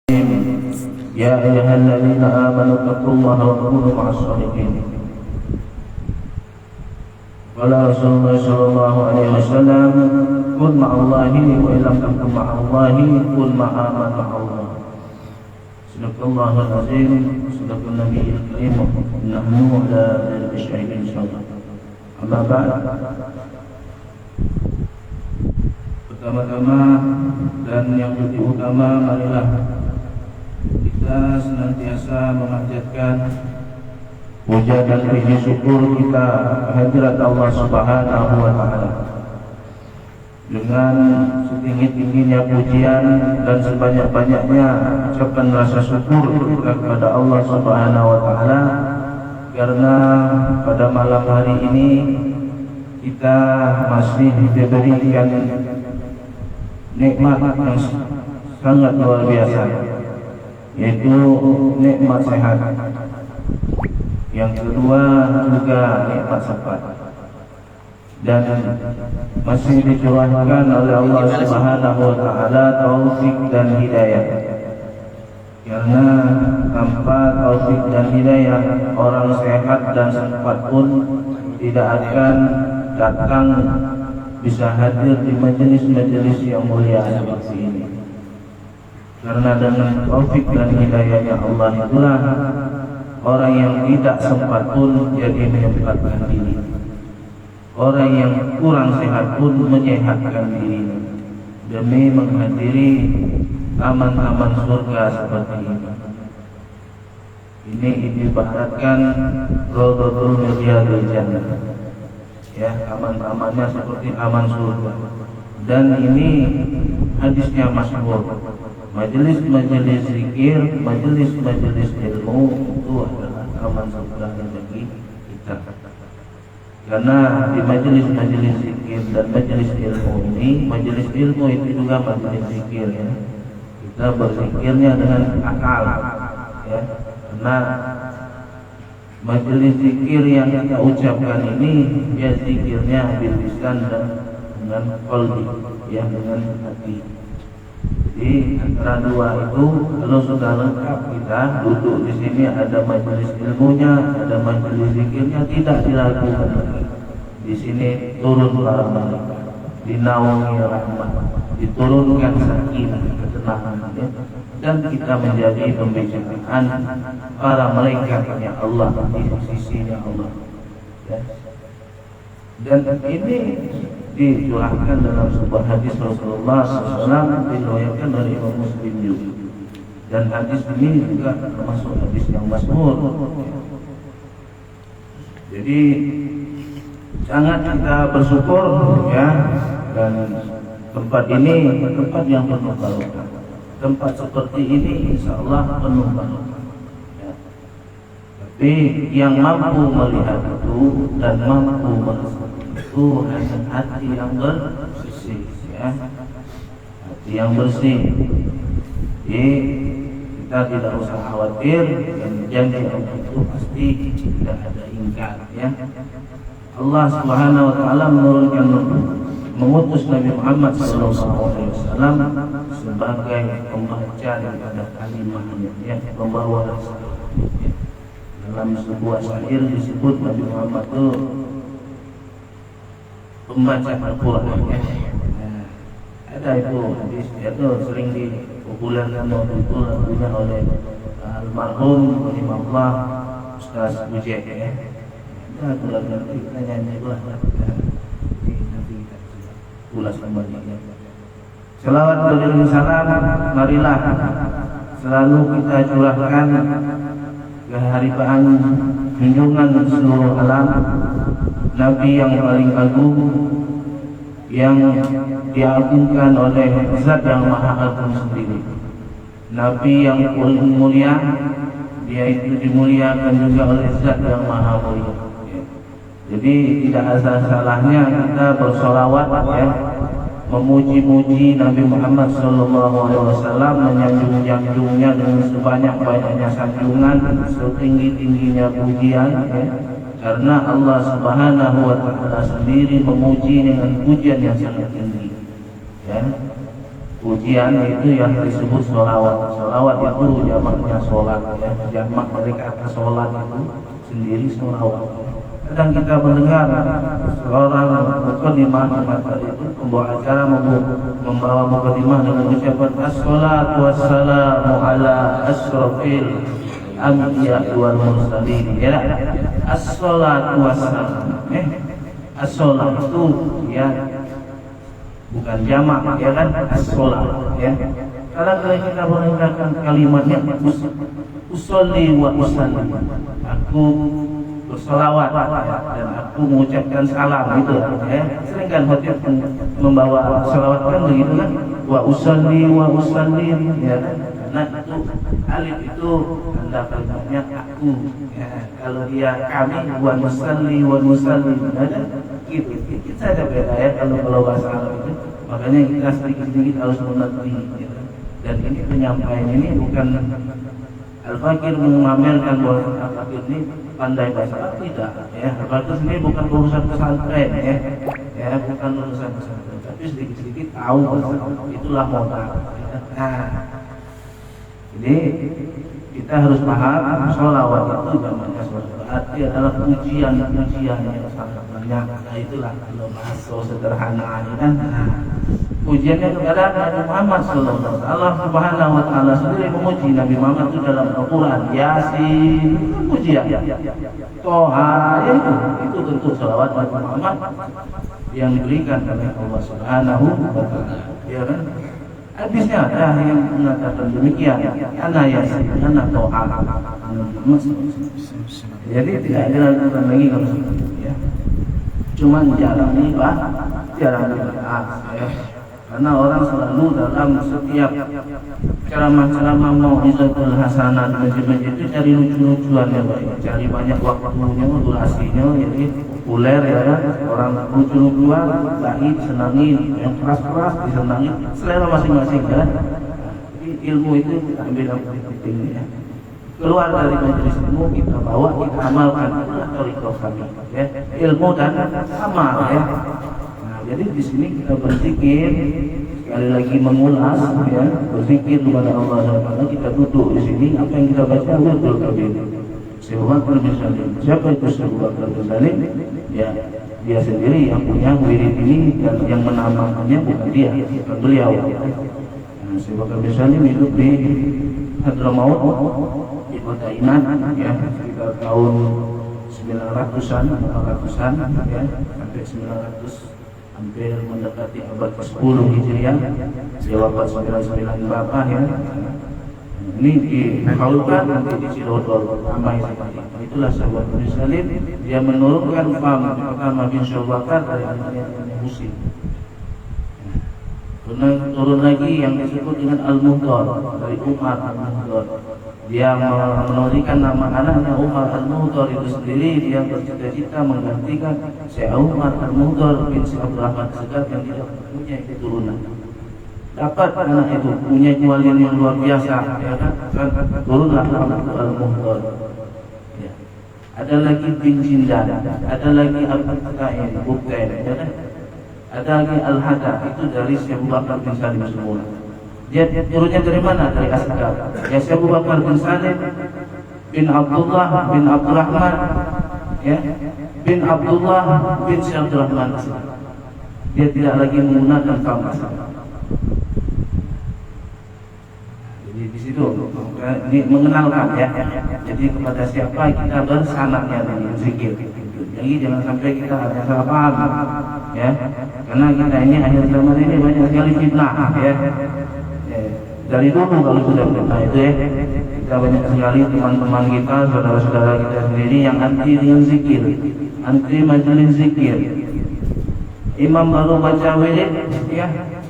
يا أيها الذين آمنوا اتقوا الله وكونوا مع الصادقين. قال رسول الله صلى الله عليه وسلم كن مع الله وإن لم تكن مع الله كن مع من مع الله. صدق الله العظيم صدق النبي الكريم نحن على ذلك الشهيد إن شاء الله. أما بعد, pertama-tama dan yang lebih utama, marilah kita senantiasa memanjatkan puja dan puji syukur kita kehadirat Allah Subhanahu wa Ta'ala dengan setinggi-tingginya pujian dan sebanyak-banyaknya ucapan rasa syukur kepada Allah Subhanahu wa Ta'ala, karena pada malam hari ini kita masih diberikan nikmat yang sangat luar biasa, yaitu nikmat sehat. Yang kedua juga nikmat sempat, dan masih dicurahkan oleh Allah Subhanahu wa Ta'ala taufik dan hidayah. Karena tanpa taufik dan hidayah, orang sehat dan sempat pun tidak akan datang bisa hadir di majelis-majelis yang mulia seperti ini. Karena dengan taufik dan hidayahnya Allah itulah orang yang tidak sempat pun jadi menyempatkan diri. Orang yang kurang sehat pun menyehatkan diri demi menghadiri taman-taman surga seperti ini. Ini diibaratkan Raudhatul min Riyadil Jannah. Ya, taman-tamannya seperti taman surga. Dan ini hadisnya masyhur. Majelis-majelis zikir, majelis-majelis ilmu itu adalah taman surga bagi kita. Karena di majelis-majelis zikir dan majelis ilmu ini, majelis ilmu itu juga majelis zikir, ya. Kita berzikirnya dengan akal, ya. Karena majelis zikir yang kita ucapkan ini, ya zikirnya bil lisan dan dengan qalbi, ya, dengan hati. Jadi antara dua itu, kalau sudah lengkap kita duduk di sini, ada majelis ilmunya, ada majelis zikirnya, tidak diragukan lagi. Di sini turun para malaikat, dinaungi rahmat, diturunkan sakinah, ketenangan, ya. Dan kita menjadi pembicaraan para malaikatnya Allah di sisinya Allah, ya. Dan ini dicurahkan dalam sebuah hadis Rasulullah SAW, diriwayatkan oleh Imam Muslim juga. Dan hadis ini juga termasuk hadis yang masyhur. Jadi sangat kita bersyukur, ya. Dan tempat ini tempat yang penuh barokah. Tempat seperti ini insya Allah penuh barokah, ya. Tapi yang mampu melihat itu dan mampu merasakan itu hanya hati yang bersih, ya. Hati yang bersih. Jadi kita tidak usah khawatir, dan janji Allah itu pasti tidak ada ingkar, ya. Allah Subhanahu wa Ta'ala menurunkan mengutus Nabi Muhammad SAW sebagai pembaca daripada kalimahnya, ya, pembawa risalah. Dalam sebuah syair disebut Nabi Muhammad itu pembaca Al-Quran, ya. Nah, ada itu hadis, itu sering dipopulerkan waktu itu lagunya oleh almarhum rahimahullah Ustaz Bujek, ya. Ada lagu kita nyanyi ulah, nanti kita ulas kembali, ya. Selawat beriring salam, marilah selalu kita curahkan keharibaan junjungan seluruh alam, Nabi yang paling agung, yang diagungkan oleh Zat yang Maha Agung sendiri. Nabi yang paling mulia, dia itu dimuliakan juga oleh Zat yang Maha Mulia. Jadi tidak ada salahnya kita bersolawat, ya, memuji-muji Nabi Muhammad SAW, menyanjung-yanjungnya dengan sebanyak-banyaknya sanjungan, setinggi-tingginya pujian, ya. Karena Allah Subhanahu wa Ta'ala sendiri memuji dengan pujian yang sangat tinggi, ya. pujian itu yang disebut sholawat. Sholawat itu jamaknya sholat, ya. Jamak dari kata sholat itu sendiri sholawat. Kadang kita mendengar seorang mukadimah itu pembawa acara membawa mukadimah dengan ucapan as-salatu wassalamu ala asrofil anbiya wal mursalin, ya. As-salatu wassalam, as-salat itu ya bukan jamak, ya kan, as-salat, ya. Kalau kita menggunakan kalimatnya usolli wa usallim, aku bersolawat dan aku mengucapkan salam, gitu, ya. Sering kan khotib membawa salawat kan begitu kan, wa usolli wa usallim, ya. Nah itu alif itu tanda kalimatnya aku, ya. Kalau dia kami wa nusalli wa nusallim, ada gitu. Kita ada beda, ya, kalau bahasa Arab itu. Makanya kita sedikit-sedikit harus mengerti, ya. Dan ini penyampaian ini bukan Al-Fakir mengamalkan bahwa Al-Fakir ini pandai bahasa Arab, tidak, ya. Al-Fakir ini bukan urusan pesantren, ya, bukan urusan pesantren, tapi sedikit-sedikit tahu bahasa Arab, itulah modal, ya. Nah, jadi kita harus paham sholawat itu namanya sholawat, berarti adalah pujian yang sangat banyak. Nah itulah kalau bahasa sederhana ini kan. Nah, pujiannya kepada Nabi Muhammad SAW. Allah Subhanahu Wa Taala sendiri memuji Nabi Muhammad itu dalam Al-Quran. Yasin, pujian. Toha, itu tentu sholawat Nabi Muhammad yang diberikan oleh Allah Subhanahu Wa Taala. Ya kan? Habisnya ada yang mengatakan demikian, ana yasin, ana toha. Jadi tidak ada lagi kalau ya. Cuman jarang dibahas, ya. Karena orang selalu dalam setiap ceramah-ceramah mau'izatul hasanah di masjid itu cari lucu-lucuan, ya, cari banyak waktunya, durasinya, jadi populer, ya, orang lucu-lucuan, baik disenangin, yang keras-keras disenangin, selera masing-masing, ya. Jadi ilmu itu kita ambil penting, ya. Keluar dari majelis ilmu kita bawa, kita amalkan, itulah thariqah kami, ya. Ilmu dan amal, ya. Jadi di sini kita berzikir, sekali lagi mengulas, ya, berzikir kepada Allah SWT. Kita duduk di sini, apa yang kita baca betul kabin. Syekh Abu Bakar bin Salim. Siapa itu Syekh Abu Bakar bin Salim? Ya, dia sendiri yang punya wirid ini, dan yang menamakannya bukan dia, bukan beliau. Nah, Syekh Abu Bakar bin Salim hidup di Hadramaut, di kota Inan, ya, sekitar tahun 900-an, 800-an, ya, sampai 900. Hampir mendekati abad ke-10 Hijriah. Dia wafat 99 berapa, ya. Ini dikhaulkan nanti di Sidodol ramai sekali. Itulah sahabat Nabi Salim. Dia menurunkan faham pertama bin Syawakar dari anaknya Musim. Turun lagi yang disebut dengan Al-Muhdar dari Umar Al-Muhdar. Dia menurunkan nama anaknya Umar Al-Muhdar itu sendiri. Dia bercita-cita menggantikan Syekh Umar Al-Muhdar bin Syekh Abdul Rahman Segaf yang tidak punya keturunan. Dapat anak itu punya kewalian yang luar biasa, ya kan? Turunlah anak Al-Muhdar. Ya. Ada lagi bin Jindan, ada lagi Al-Qain, Buktain, ya kan? Ada lagi Al-Hada, itu dari Syekh Abu Bakar bin Salim semua. Dia turunnya dari mana? Dari Asgaf. Ya, Syekh Abu Bakar bin Salim bin Abdullah bin Abdurrahman, ya, bin Abdullah bin Syekh Abdurrahman. Dia tidak lagi menggunakan nama. Jadi di situ ini mengenalkan, ya. Jadi kepada siapa kita bersanaknya dengan zikir. Jadi jangan sampai kita ada salah paham, ya. Karena kita ini akhir zaman ini banyak sekali fitnah, ya. Dari dulu kalau sudah fitnah itu, ya, kita banyak sekali teman-teman kita, saudara-saudara kita sendiri yang anti dengan zikir, anti majelis zikir. Imam baru baca wirid, ya,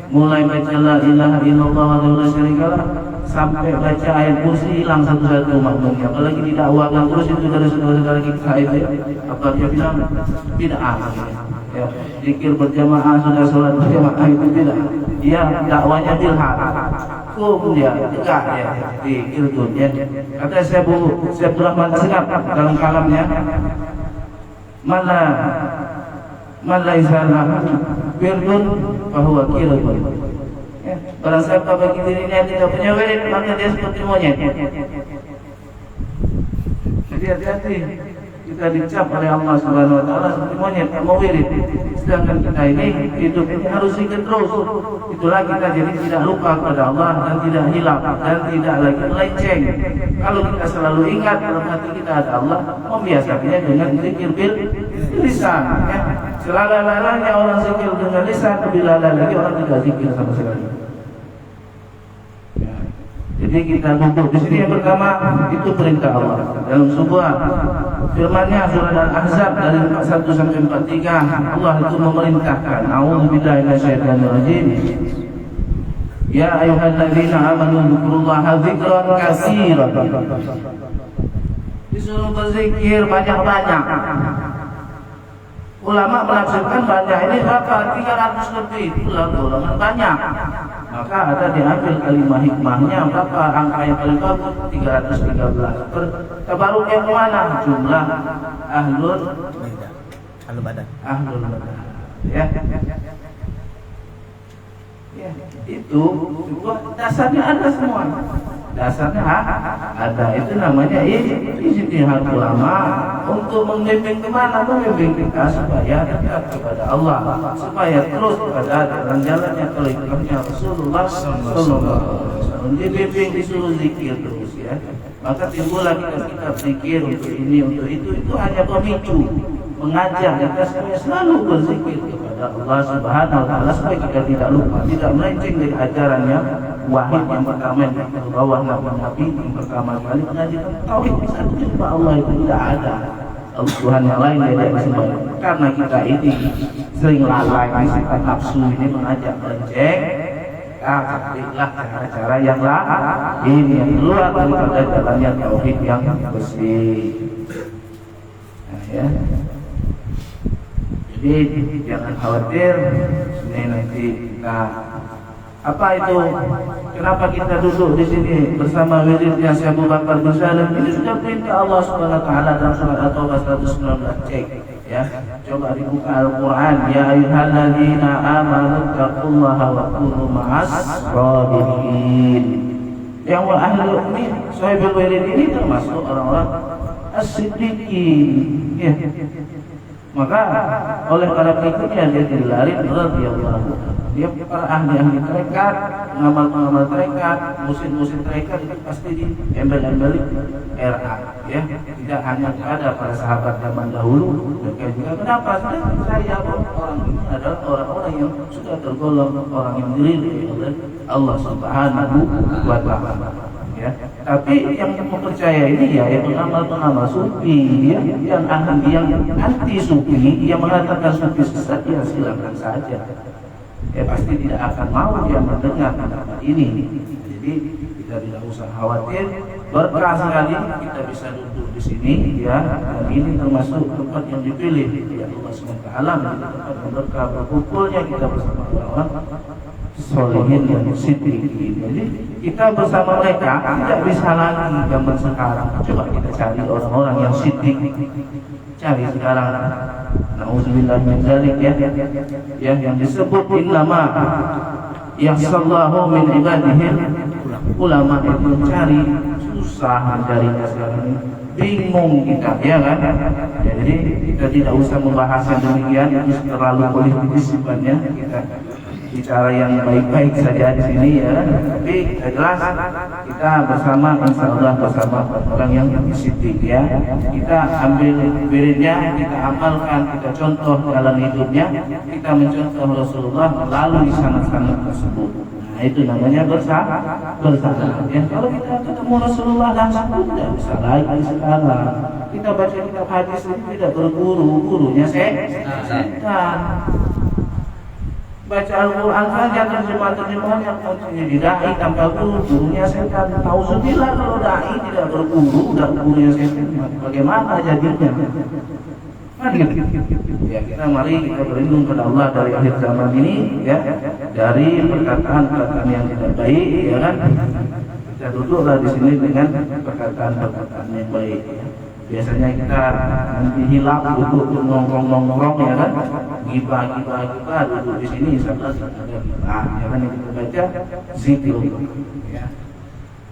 mulai baca la ilaha illallah wa la syarikalah sampai baca ayat kursi hilang satu-satu makmumnya. Apalagi didakwakan terus itu dari saudara-saudara kita itu, ya. Apa dia bilang? Bid'ah. Ya, zikir berjamaah, sudah sholat berjamaah itu bid'ah. Dia dakwanya bilhaq. Dia tegak, ya, zikir itu, ya. Kata Syekh Abdul Rahman Segaf dalam kalamnya, man laisa lahu wirdun fahuwa kirdun. Ya, barang siapa bagi dirinya yang tidak punya wirid, maka dia seperti monyet. Jadi hati-hati, kita dicap oleh Allah Subhanahu Wa Taala seperti monyet, tak mau wirid. Sedangkan kita ini hidup ini harus zikir terus. Itulah kita jadi tidak lupa kepada Allah dan tidak hilang dan tidak lagi melenceng. Kalau kita selalu ingat dalam hati kita ada Allah, membiasakannya dengan zikir bil lisan. Ya. Selala-lalanya orang zikir dengan lisan, lebih lala lagi orang tidak zikir sama sekali. Ya. Jadi kita duduk di sini yang pertama itu perintah Allah dalam sebuah firman-Nya surat Al-Ahzab dari 41 sampai 43 Allah itu memerintahkan a'udzubillahi minasyaitonir rajim ya ayyuhalladzina amanu dzkurullaha dzikran katsiran disuruh berzikir banyak-banyak. Ulama menafsirkan banyak ini berapa? 300 lebih. Ulama banyak. Maka ada diambil kalimat hikmahnya berapa? Angka yang paling bagus 313. Tabaruknya kemana? Jumlah ahlul badan. Ahlul badan. Ya. Ya, itu dasarnya ada semua. Dasarnya ada, itu namanya ijtihad ulama untuk membimbing kemana, membimbing kita supaya dekat kepada Allah, supaya terus kepada jalan-jalannya khalifahnya Rasulullah Sallallahu Alaihi Wasallam. Dibimbing, disuruh zikir terus ya. Maka timbullah kita zikir untuk ini, untuk itu hanya pemicu mengajak kita supaya selalu berzikir kepada Allah Subhanahu Wa Taala supaya kita tidak lupa, tidak melenceng dari ajarannya. Wahid yang pertama yang bawah Nabi yang pertama kali mengajarkan tauhid satu cuma Allah itu tidak ada Tuhan yang lain tidak disembah. Karena kita ini sering lalai sifat nafsu ini mengajak melenceng. Carilah cara-cara yang lain yang keluar daripada jalannya tauhid yang bersih. Nah, ya. Jadi jangan khawatir ini nanti kita apa itu? Kenapa kita duduk di sini bersama wiridnya Syekh Abu Bakar bin Salim? Ini sudah perintah Allah Subhanahu Wa Taala dalam surat At-Taubah 119. Cek ya. Coba dibuka Al-Qur'an, ya ayyuhalladzina amanu taqullaha wa kunu ma'as shadiqin. Yang ahli ini sahibul wirid ini termasuk orang-orang as-siddiqin. Ya. Maka oleh para pengikutnya dia dilari radhiyallahu. Dia para ahli-ahli tarekat, pengamal-pengamal tarekat, musid-musid tarekat itu pasti diembel-embeli RA, ya. Tidak hanya ada para sahabat zaman dahulu, mereka juga kenapa? Saya orang ini adalah orang-orang yang sudah tergolong orang yang diridhoi oleh Allah Subhanahu Wa Taala. Ya. Tapi yang mempercaya ini ya yang pengamal-pengamal sufi, ya, yang anti sufi, yang mengatakan sufi sesat, ya silakan saja. Ya pasti tidak akan mau dia mendengar pendapat ini. Jadi kita tidak usah khawatir. Berkah sekali kita bisa duduk di sini ya. Dan ini termasuk tempat yang dipilih ya Allah SWT. Tempat yang berkah berkumpulnya kita bersama orang solihin dan siddiqin. Jadi kita bersama mereka tidak bisa lagi zaman sekarang. Coba kita cari orang-orang yang siddiq. Cari sekarang. Nauzubillah min dzalik ya yang disebut innama yahsallahu min ibadihi ulama itu mencari susah mencarinya sekarang ini bingung kita ya kan ya, jadi kita tidak usah membahas yang demikian itu terlalu politis sifatnya kita bicara yang baik-baik saja di sini ya tapi jelas kita bersama insyaallah bersama orang yang siddiq ya kita ambil wiridnya kita amalkan kita contoh dalam hidupnya kita mencontoh Rasulullah melalui sanad-sanad tersebut. Nah itu namanya bersama ya kalau kita ketemu Rasulullah langsung tidak bisa lagi sekarang kita baca kitab hadis ini tidak berguru gurunya setan. Baca Al-Quran saja terjemahan yang maksudnya didai tanpa guru, gurunya setan. Nauzubillah kalau dai tidak berguru dan gurunya setan, bagaimana jadinya? Kan gitu. Ya kita mari kita berlindung kepada Allah dari akhir zaman ini, ya dari perkataan-perkataan yang tidak baik, ya kan? Kita kita duduklah di sini dengan perkataan-perkataan yang baik. Ya. Biasanya kita nanti hilang duduk nongkrong ya kan, gibah duduk di sini insyaallah ada gibah. Ya kan, yang kita baca zikir.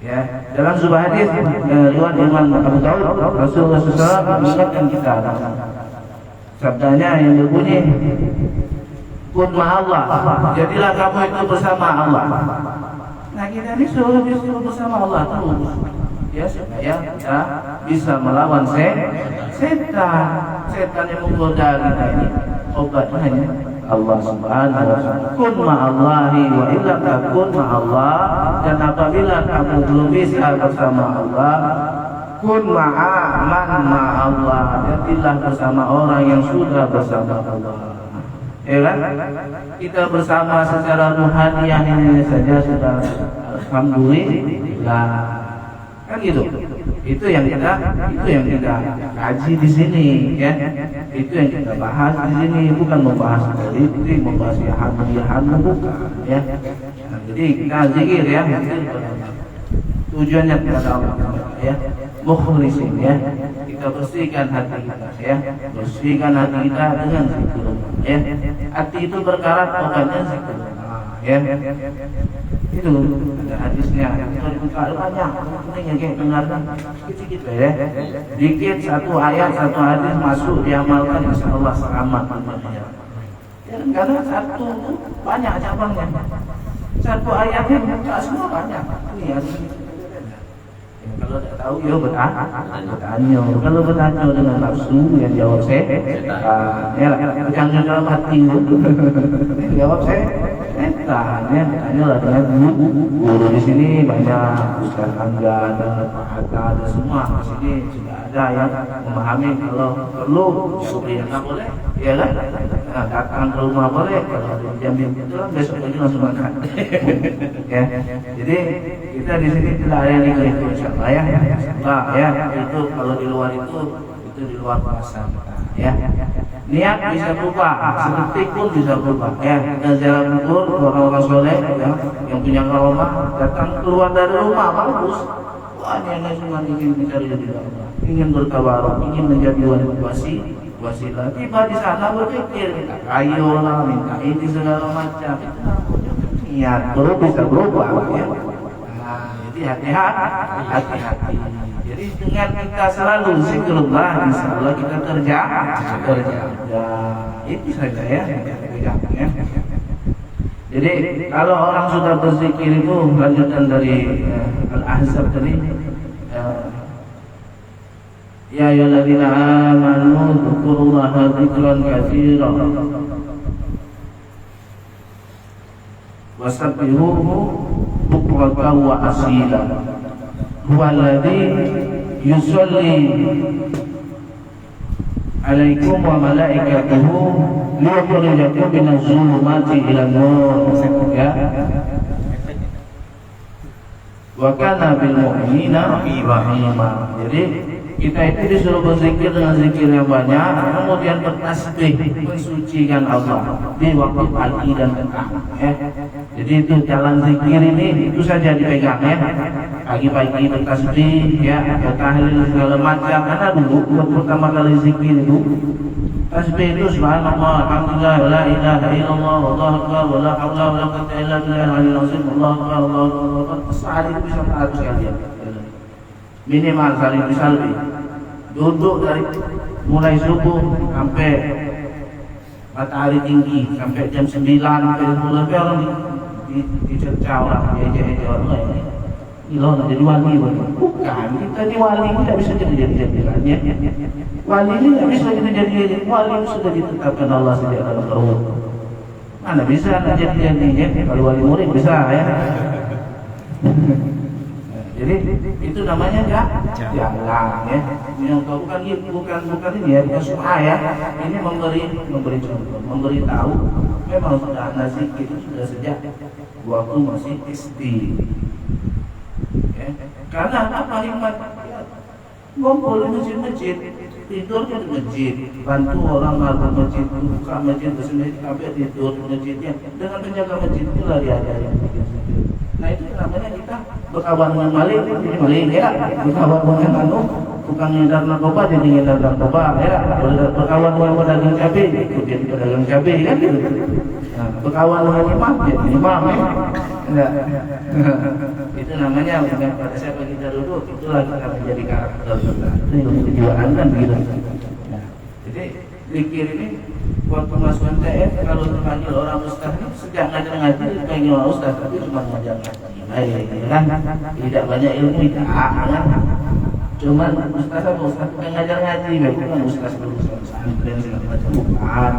Ya, dalam sebuah hadis riwayat Imam Abu Dawud, Rasulullah SAW mengingatkan kita sabdanya yang berbunyi, kun ma'allah, jadilah kamu itu bersama Allah. Nah kita ini suruh bersama Allah terus, ya supaya kita bisa melawan setan yang menggoda kita ini. Obatnya hanya Allah Subhanahu wa ta'ala. Kun ma'allahi wa illa takun ma'allah, dan apabila kamu belum bisa bersama Allah, kun ma'aman ma'allah, jadilah bersama orang yang sudah bersama Allah. Ya kan? Kita bersama secara ruhaniah ini saja sudah alhamdulillah. Kan gitu. Itu yang kita kaji di sini, ya. Itu yang kita bahas di sini, bukan membahas politik, membahas yahan bukan, ya. Nah, jadi kita zikir ya. Tujuannya kepada Allah, ya. Mukhlisin, ya. Kita bersihkan hati kita, ya. Bersihkan hati kita dengan zikir, ya. Hati itu berkarat, obatnya zikir, ya. Itu ada hadisnya, banyak penting yang dengarkan sedikit ya, dikit satu ayat satu hadis masuk diamalkan insyaallah selamat dunia. Ya, karena satu banyak cabangnya, satu ayatnya nggak semua banyak. Ya, kalau tidak tahu ya bertanya. Kalau bertanya dengan nafsu yang jawab saya, ya jangan dalam hati jawab saya. Tanya lah dengan guru di sini banyak, Ustaz Angga ada, Pak Hatta ada, semua di sini sudah ada yang memahami kalau perlu yang nggak boleh, ya kan? Nah, datang ke rumah boleh, kalau diambil itu besok lagi langsung makan. Ya, jadi kita di sini tidak ada yang itu insyaallah ya. Ya, itu kalau di luar itu di luar puasa. Ya, niat bisa berubah, sedetik pun bisa berubah. Ya, dan jalan kubur orang-orang soleh ya, yang punya karomah datang keluar dari rumah bagus. Wah, ini cuma ingin mencari ridho Allah, ingin bertawaruk, ingin menjadi wasilah. Tiba di sana berpikir minta kayu lah, minta ini segala macam. Niat terus bisa berubah. Ya. Nah, jadi hati-hati. Jadi dengan kita selalu zikrullah, insyaallah kita kerja. Ya, itu saja ya. Jadi kalau orang sudah berzikir itu lanjutan dari Al-Ahzab tadi, ya ayyuhalladzina amanu dzkurullaha dzikran katsiran wasabbihuhu bukratan wa asila. Huwaladzi yusalli alaikum wa malaikatuhu liyukhrijakum minaz zulumati ilan nur, ya. Wa kana bil mu'minina rahima. Jadi kita itu disuruh berzikir dengan zikir yang banyak, kemudian bertasbih mensucikan Allah di waktu pagi dan petang, ya. Jadi itu jalan zikir ini itu saja dipegang, ya. Pagi-pagi bertasbih, ya, tahlil segala macam. Karena dulu pertama kali zikir itu tasbih itu subhanallah, alhamdulillah, la ilaha illallah, wallahu akbar, wala haula wala quwwata illa billahil aliyyil azim, Allahu akbar, Allahu akbar. Sehari itu bisa 100 kali, ya. Minimal kali misalnya duduk dari mulai subuh sampai matahari tinggi sampai jam 9 sampai lebih orang dicercau lah, eja-eja orang ini loh jadi wali, bukan kita ini wali tidak bisa jadi-jadiannya. Wali ini tidak bisa jadi wali, sudah ditetapkan Allah sejak dalam perut. Mana bisa jadi-jadinya? Kalau wali murid bisa, ya. Jadi itu namanya jalan, ya. Yang bukan ini ya, bukan sunnah ya. Ini memberi contoh, memberi tahu. Memang sudah nazik itu sudah sejak waktu masih SD. Ya. Karena apa hikmat? Ngumpul di masjid, tidurnya di masjid, bantu orang ngaku masjid, buka masjid bersendiri, sampai tidur di masjidnya. Dengan menjaga masjid itulah diajari. Nah itu namanya kita berkawan dengan maling jadi maling ya, berkawan dengan tukang ngedar narkoba jadi ngedar narkoba ya, berkawan dengan pedagang cabai jadi pedagang cabai kan gitu. Nah, berkawan dengan imam jadi imam ya. Enggak. Itu namanya bukan pada siapa kita duduk, itulah kita menjadi karakter kita. Itu ilmu kejiwaan kan begitu. Nah, jadi zikir ini waktu masuk MTS kalau terpanggil orang ustaz ini sejak ngajar-ngajar dipanggil orang ustaz tapi cuma ngajar ngaji kan tidak banyak ilmu tidak kan cuma ustaz apa ustaz bukan ngajar ngaji bukan ustaz pesantren segala macam bukan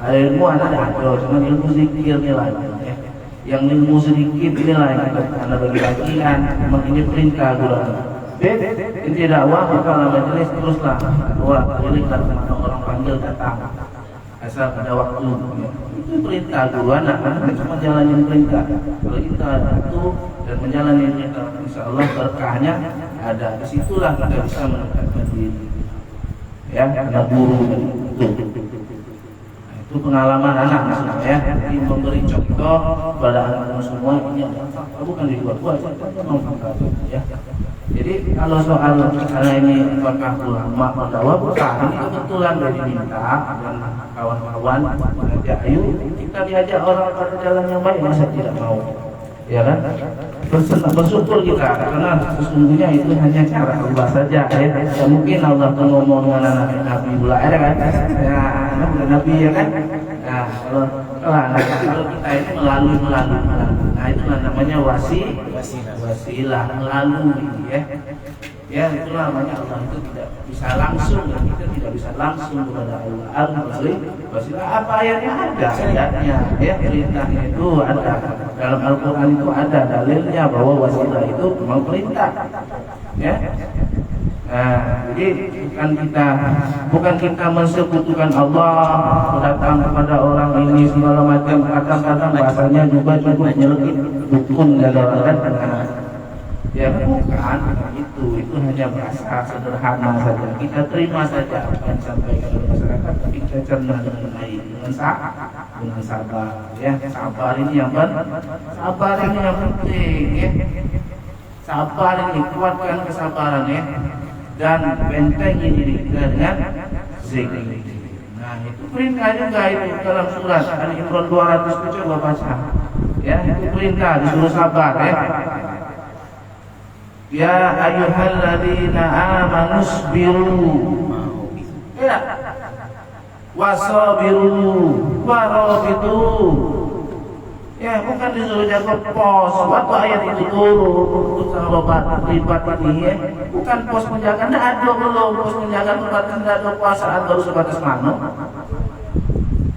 ada ilmu ada cuma ilmu zikir nilai ya. Yang ilmu sedikit nilai karena bagi-bagian memang ini perintah guru ini dakwah kalau majelis teruslah orang keliling orang panggil datang asal ada waktu ya. Itu perintah guru anak cuma jalanin perintah kalau kita itu dan menjalani perintah insya Allah berkahnya ada disitulah kita bisa mendekatkan diri ya karena guru itu pengalaman anak maksudnya ya jadi memberi contoh pada anak-anak semua ini bukan dibuat-buat ya. Jadi kalau soal karena ini apakah ulama menjawab bukan ini kebetulan dari diminta dan kawan-kawan mengajak ayo kita diajak orang pada jalan yang baik masa tidak mau ya kan bersyukur kita karena sesungguhnya itu hanya cara Allah saja ya mungkin Allah ngomong dengan anak Nabi pula ada kan ya Nabi ya kan nah kalau kita ini melalui nah itu namanya wasilah melalui ya itulah namanya Allah itu tidak bisa langsung kita tidak bisa langsung kepada Allah wasilah apa ayatnya ada ayatnya ya perintahnya itu ada dalam Al-Quran itu ada dalilnya bahwa wasilah itu memang perintah ya. Jadi bukan kita mensekutukan Allah datang kepada orang ini segala macam kadang-kadang bahasanya juga cukup nyelekit dukun dan orang ya bukan itu hanya bahasa sederhana saja kita terima saja apa yang disampaikan oleh masyarakat tapi kita cerna dengan baik dengan sabar ya sabar ini yang penting ya sabar ini kuatkan kesabaran ya dan bentengi diri kita dengan zikir. Nah itu perintah juga itu dalam surat Al-Imran 200 coba baca ya itu perintah disuruh sabar ya. Ya ayyuhalladzina amanu sabiru ya wasabiru warabitu ya bukan disuruh jaga pos waktu ayat itu turun untuk sahabat libat ini ya bukan pos penjagaan ada belum pos penjagaan sebatas tidak ada puasaan baru sebatas mano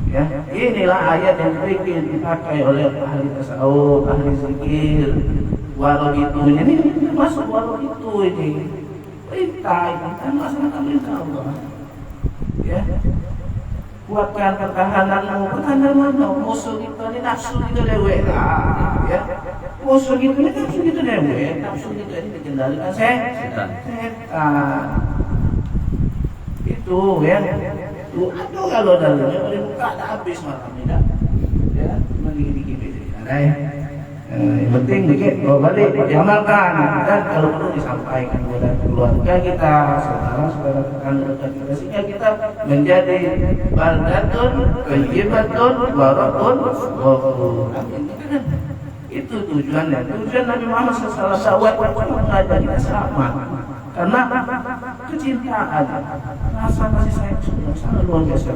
ya inilah ayat yang dipakai oleh ahli tasawuf ahli zikir warok itu ini masuk warok itu ini perintah kan masalah perintah Allah ya kuatkan pertahananmu musuh kita ini nafsu kita dewek ya musuh kita ini nafsu kita dewek nafsu kita ini dikendalikan setan itu ya aduh kalau dalilnya boleh buka tak habis malam ini ya cuma dikit-dikit ada ya yang penting dikit balik diamalkan dan kalau perlu disampaikan kepada keluarga kita saudara-saudara tetangga kita sehingga kita menjadi baldatun thayyibatun barakun itu tujuan Nabi Muhammad SAW mengajak kita sama karena kecintaan rasa kasih sayang sangat luar biasa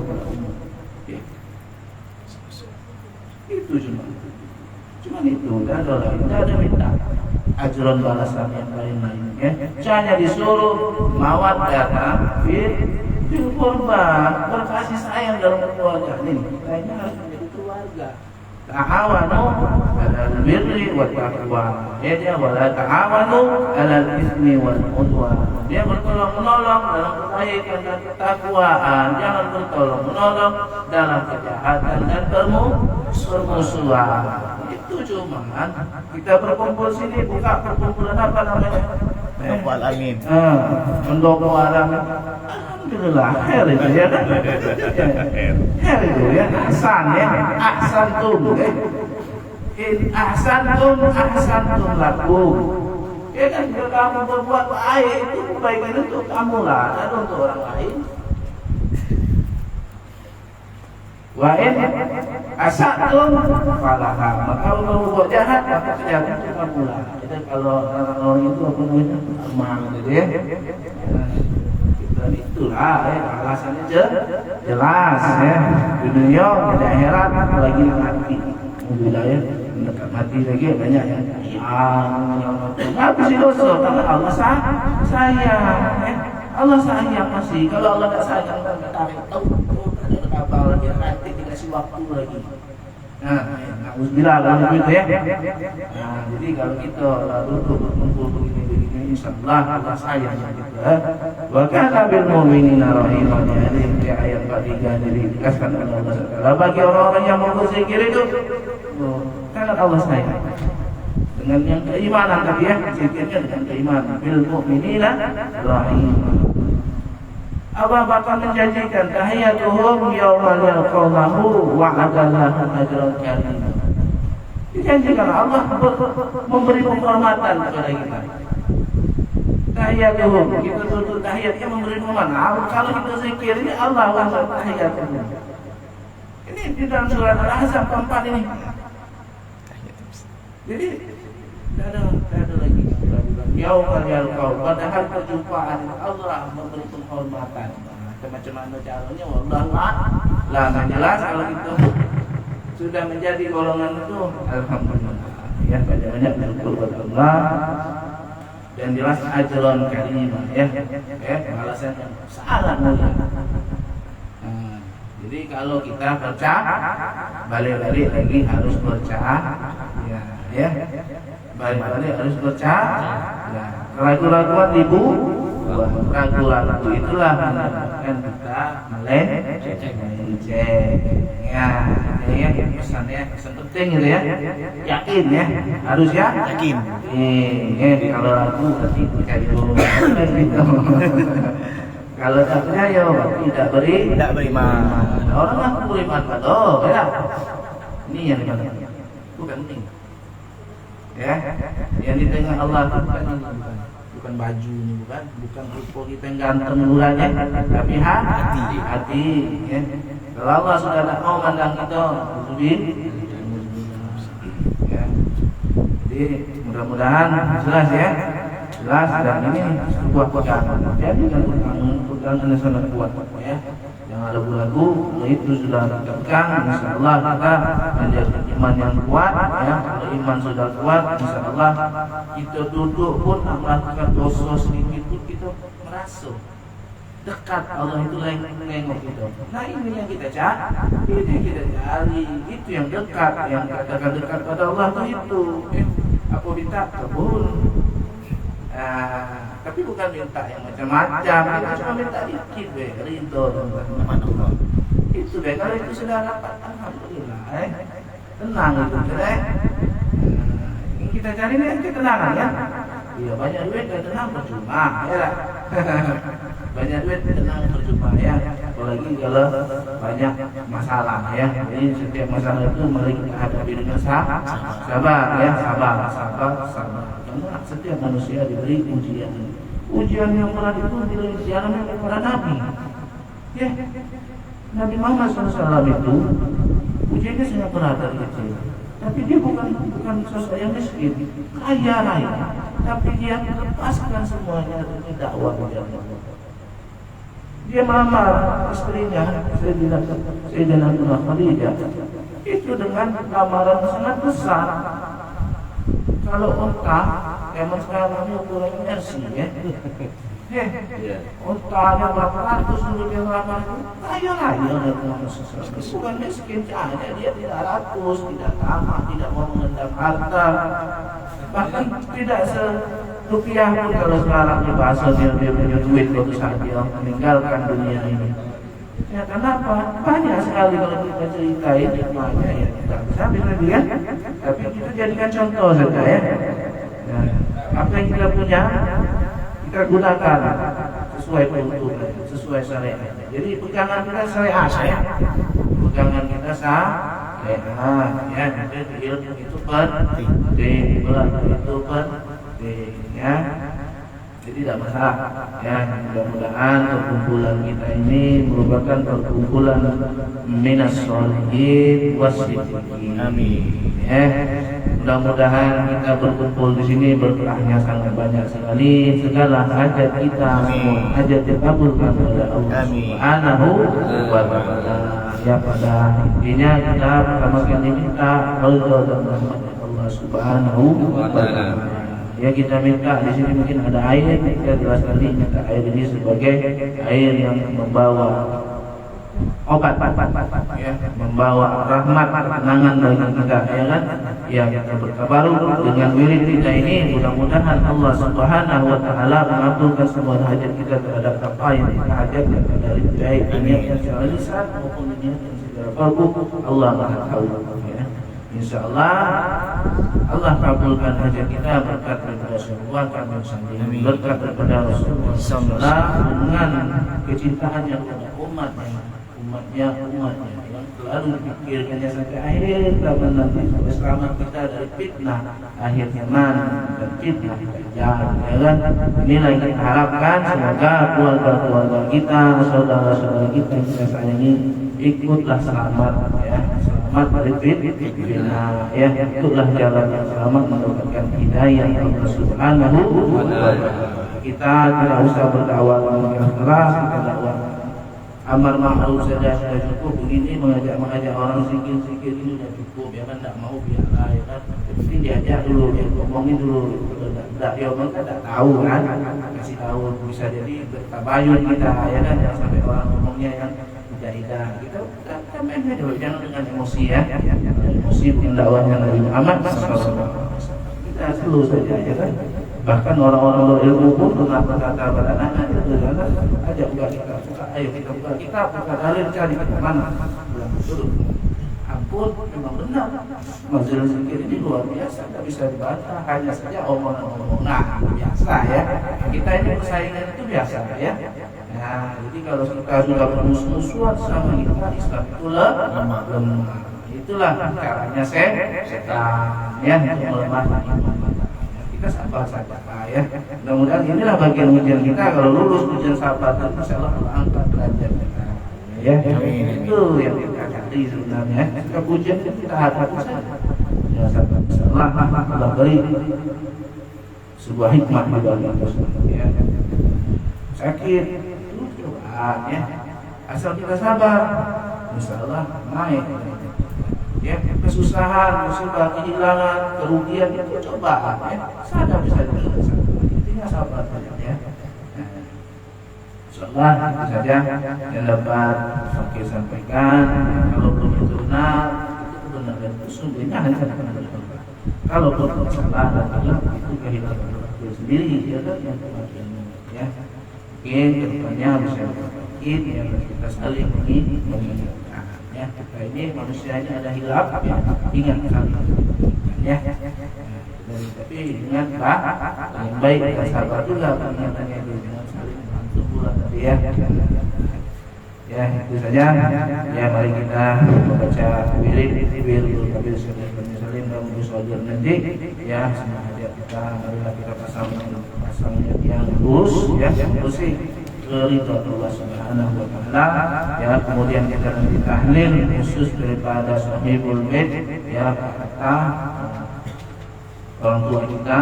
itu cuma itu tidak ada minta ajaran balasan yang lain-lain ya hanya disuruh mawaddah fil qurba berkasih sayang dalam keluarga ini lainnya harus menjadi keluarga ta'awanu 'alal birri wat taqwa ya wala ta'awanu 'alal itsmi wal 'udwan dia bertolong-menolong dalam kebaikan dan ketakwaan jangan bertolong-menolong dalam kejahatan dan permusuhan itu cuman kita berkumpul sini buka perkumpulan apa namanya Wal amin. Mendoko alamin. Alhamdulillah, khair itu ya kan? Khair itu ya, ahsan ya, ahsantum. In ahsantum lakum. Ya kan jika kamu berbuat baik itu kebaikan untuk kamu lah, dan untuk orang lain. Wa in asatum falaha, maka kalau kamu berbuat jahat maka kejahatan itu kamu lah. Jadi kalau orang itu apa namanya amal gitu ya. Dan itulah alasannya jelas ya. Di dunia di akhirat apalagi mati. Alhamdulillah ya, mendekat mati lagi banyak yang habis dosa karena Allah sayang ya. Allah sayang masih. Kalau Allah tak sayang kan tak tahu ada apa lagi nanti dikasih waktu lagi. Nah, alhamdulillah kalau begitu ya. Nah, jadi kalau kita duduk berkumpul begini insyaallah Allah sayang gitu ya. Wa kana bil mu'minina rahiman. Jadi di ayat 43 jadi dikasihkan oleh Allah Taala bagi orang-orang yang mau berzikir itu sangat Allah sayang. Dengan yang keimanan tadi ya, zikirnya dengan keimanan. Bil mu'minina rahiman. Allah bakal menjanjikan tahiyatuhum yawma yalqawnahu wa adallahu ajran karim. Dijanjikan Allah memberi penghormatan kepada kita. Tahiyatuhum, kita tutup tahiyatnya memberi penghormatan. Kalau kita zikir ini Allah tahiyatuhum. Ini di dalam surat Al-Ahzab 4 ini. Jadi tidak ada lagi. Yawma yalqaw, padahal perjumpaan Allah memberi penghormatan. Macam mana caranya? Wallahu a'lam. Nah, jelas kalau itu sudah menjadi golongan itu, alhamdulillah. Ya, banyak-banyak bersyukur kepada Allah. Dan jelas ajron karimah ya. Balasan yang sangat mulia. Nah, jadi kalau kita balik-balik lagi harus percaya ya. Balik-balik harus percaya. Nah, keraguan-keraguan ragu-ragu itulah menyebabkan kita melenceng. Ya, ini ya pesannya pesan penting gitu ya. Yakin ya, harus ya. Yakin. Kalau ragu berarti percaya dulu. Kalau tak percaya tidak beriman. Orang aku beriman betul, ya. Ini yang dimana? Bukan penting. Ya, yang di tengah Allah itu bukan baju ini, bukan rupa kita yang ganteng murahnya, tapi hati ya. Kalau Allah sudah tak mau mandang kita, ya. Jadi mudah-mudahan jelas ya, jelas dan ini sebuah pegangan. Jadi kan pegangan yang sangat kuat ya. Yang ada lagu itu sudah kita pegang, insyaallah kita menjadi iman yang kuat ya. Kalau iman sudah kuat, insyaallah kita duduk pun melakukan dosa sedikit pun kita merasa dekat Allah itu nengok kita. Nah ini yang kita cari, itu yang dekat, yang katakan dekat pada Allah itu. Apa minta kabul. Tapi bukan minta yang macam-macam, kita cuma minta dikit ridho dan rahmat Allah. Itu kalau itu sudah dapat, alhamdulillah tenang itu yang kita cari ini ketenangan ya. Iya, banyak duit dan tenang percuma ya. Banyak duit tenang percuma ya. Apalagi kalau banyak masalah ya. Jadi setiap masalah itu mari kita hadapi dengan sabar ya, sabar. Karena setiap manusia diberi ujian. Ujian yang berat itu dialami oleh para nabi. Ya, Nabi Muhammad SAW itu ujiannya sangat berat dari kecil. Tapi dia bukan sosok yang miskin, kaya raya. Tapi dia lepaskan semuanya demi dakwah kepada Allah. Dia melamar istrinya Sayyidina Khadijah itu dengan lamaran sangat besar. Kalau unta, emang sekarang ini ukuran Mercy ya. Untanya berapa ratus untuk dia melamar itu? Kaya-raya bukan miskin saja, dia tidak rakus, tidak tamak, tidak mau mengendap harta. Bahkan tidak serupiah pun kalau sekarang dibahas dia punya duit baru saja meninggalkan dunia ini. Ya kenapa? Banyak sekali kalau kita ceritain banyak ya tidak bisa bisa tapi kita jadikan contoh saja ya. Apa yang kita punya kita gunakan sesuai peruntukan, sesuai syariat. Jadi pegangan kita syariat ya. Pegangan kita syariat ya. Jadi ilmu itu penting, belajar itu penting. ya. Jadi tidak masalah ya. Mudah-mudahan perkumpulan kita ini merupakan perkumpulan minas sholihin wasiddiqin. Amin. Ya. Mudah-mudahan kita berkumpul di sini berkahnya sangat banyak sekali. Segala hajat kita, hajat dikabulkan oleh Allah Subhanahu wa taala. Ya, pada intinya kita pertama kali minta ridho dan rahmat Allah Subhanahu wa taala. Ya, kita minta di sini mungkin ada air, kita jelas kali minta air ini sebagai air yang membawa obat, ya, membawa rahmat, ketenangan bagi kita, ya kan? Ya, kita bertabaruk dengan wirid kita ini. Mudah-mudahan Allah Subhanahu wa taala mengabulkan semua hajat kita terhadap apa yang kita hajatkan dari baik niat yang secara lisan maupun niat yang secara qalbu. Allah Maha tahu, ya. Insyaallah Allah kabulkan hajat kita berkat daripada Rasulullah kami sendiri, berkat daripada Rasulullah dengan kecintaannya kepada umatnya yang selalu dipikirkannya sampai akhir zaman nanti, sampai selamat kita dari fitnah akhir zaman dan fitnah dajjal, ya kan? Inilah yang kita harapkan. Semoga keluarga-keluarga kita, saudara-saudara kita yang kita sayangi ikutlah selamat, ya, selamat dari fitnah, ya, ikutlah jalan yang selamat mendapatkan hidayah Allah Subhanahu wa taala. Kita tidak usah berdakwah dengan keras, kita dakwah amar ma'ruf saja sudah cukup. Begini mengajak orang sikit-sikit ini sudah cukup, ya kan? Tidak mau biarlah, ya kan? Mesti diajak dulu, ya, ngomongin dulu. Tidak, ya mereka tidak tahu kan? Kasih tahu, bisa jadi bertabayun kita, ya kan? Jangan sampai orang ngomongnya yang tidak. Kita main aja, jangan dengan emosi, ya. Emosi mungkin dakwahnya Nabi Muhammad SAW. Kita slow saja, ya kan? Bahkan orang-orang berilmu pun pernah berkata pada anak-anak itu, jangan ajak buka kitab, ayo kita buka kitab, buka dalil, cari ke mana. Bilang dulu, ampun, memang benar. Majelis zikir ini luar biasa, tidak bisa dibaca, hanya saja omong-omong. Nah, biasa, ya. Kita ini persaingan itu biasa, ya. Nah, jadi kalau kita sudah bermusuh-musuhan sama kita, Islam itu lemah. Itulah caranya setan, ya, untuk melemahkan iman. Kita sabar saja, ya. Mudah-mudahan inilah bagian ujian kita. Kalau lulus ujian sabar, insyaallah Allah angkat derajat kita, ya. Itu yang kita cari sebenarnya. Setiap ujian kita hadapi saja, ya, sabar. Insyaallah Allah beri sebuah hikmah di dalam kita, ya. Sakit, coba, ya. Asal kita sabar, insyaallah naik. Ya, kesusahan, musibah, kehilangan, kerugian itu coba, ya. Sadar bisa diselesaikan. Intinya sabar saja, ya. Insyaallah itu saja yang dapat saya sampaikan. Kalau belum itu benar, itu benar dan itu sungguhnya hanya benar. Kalau belum salah dan benar itu kehilangan itu sendiri, ya kan, yang kematian, ya. Mungkin kedepannya bisa kita, ya, kita saling mengingatkan. Ya, kita ini manusia ini ada hilaf, ya, ingat saling, ya. Tapi ingat yang baik dan sabar juga pengingatannya itu, jangan saling bantu pula tadi, ya. Ya, itu saja. Ya, mari kita membaca wirid kabir salim dan musadir nanti, ya. Semoga kita marilah kita pasangnya yang lurus, ya, yang bersih ridha Allah Subhanahu wa taala, ya. Kemudian kita nanti tahlil khusus daripada sahibul bait, ya, kata orang tua kita.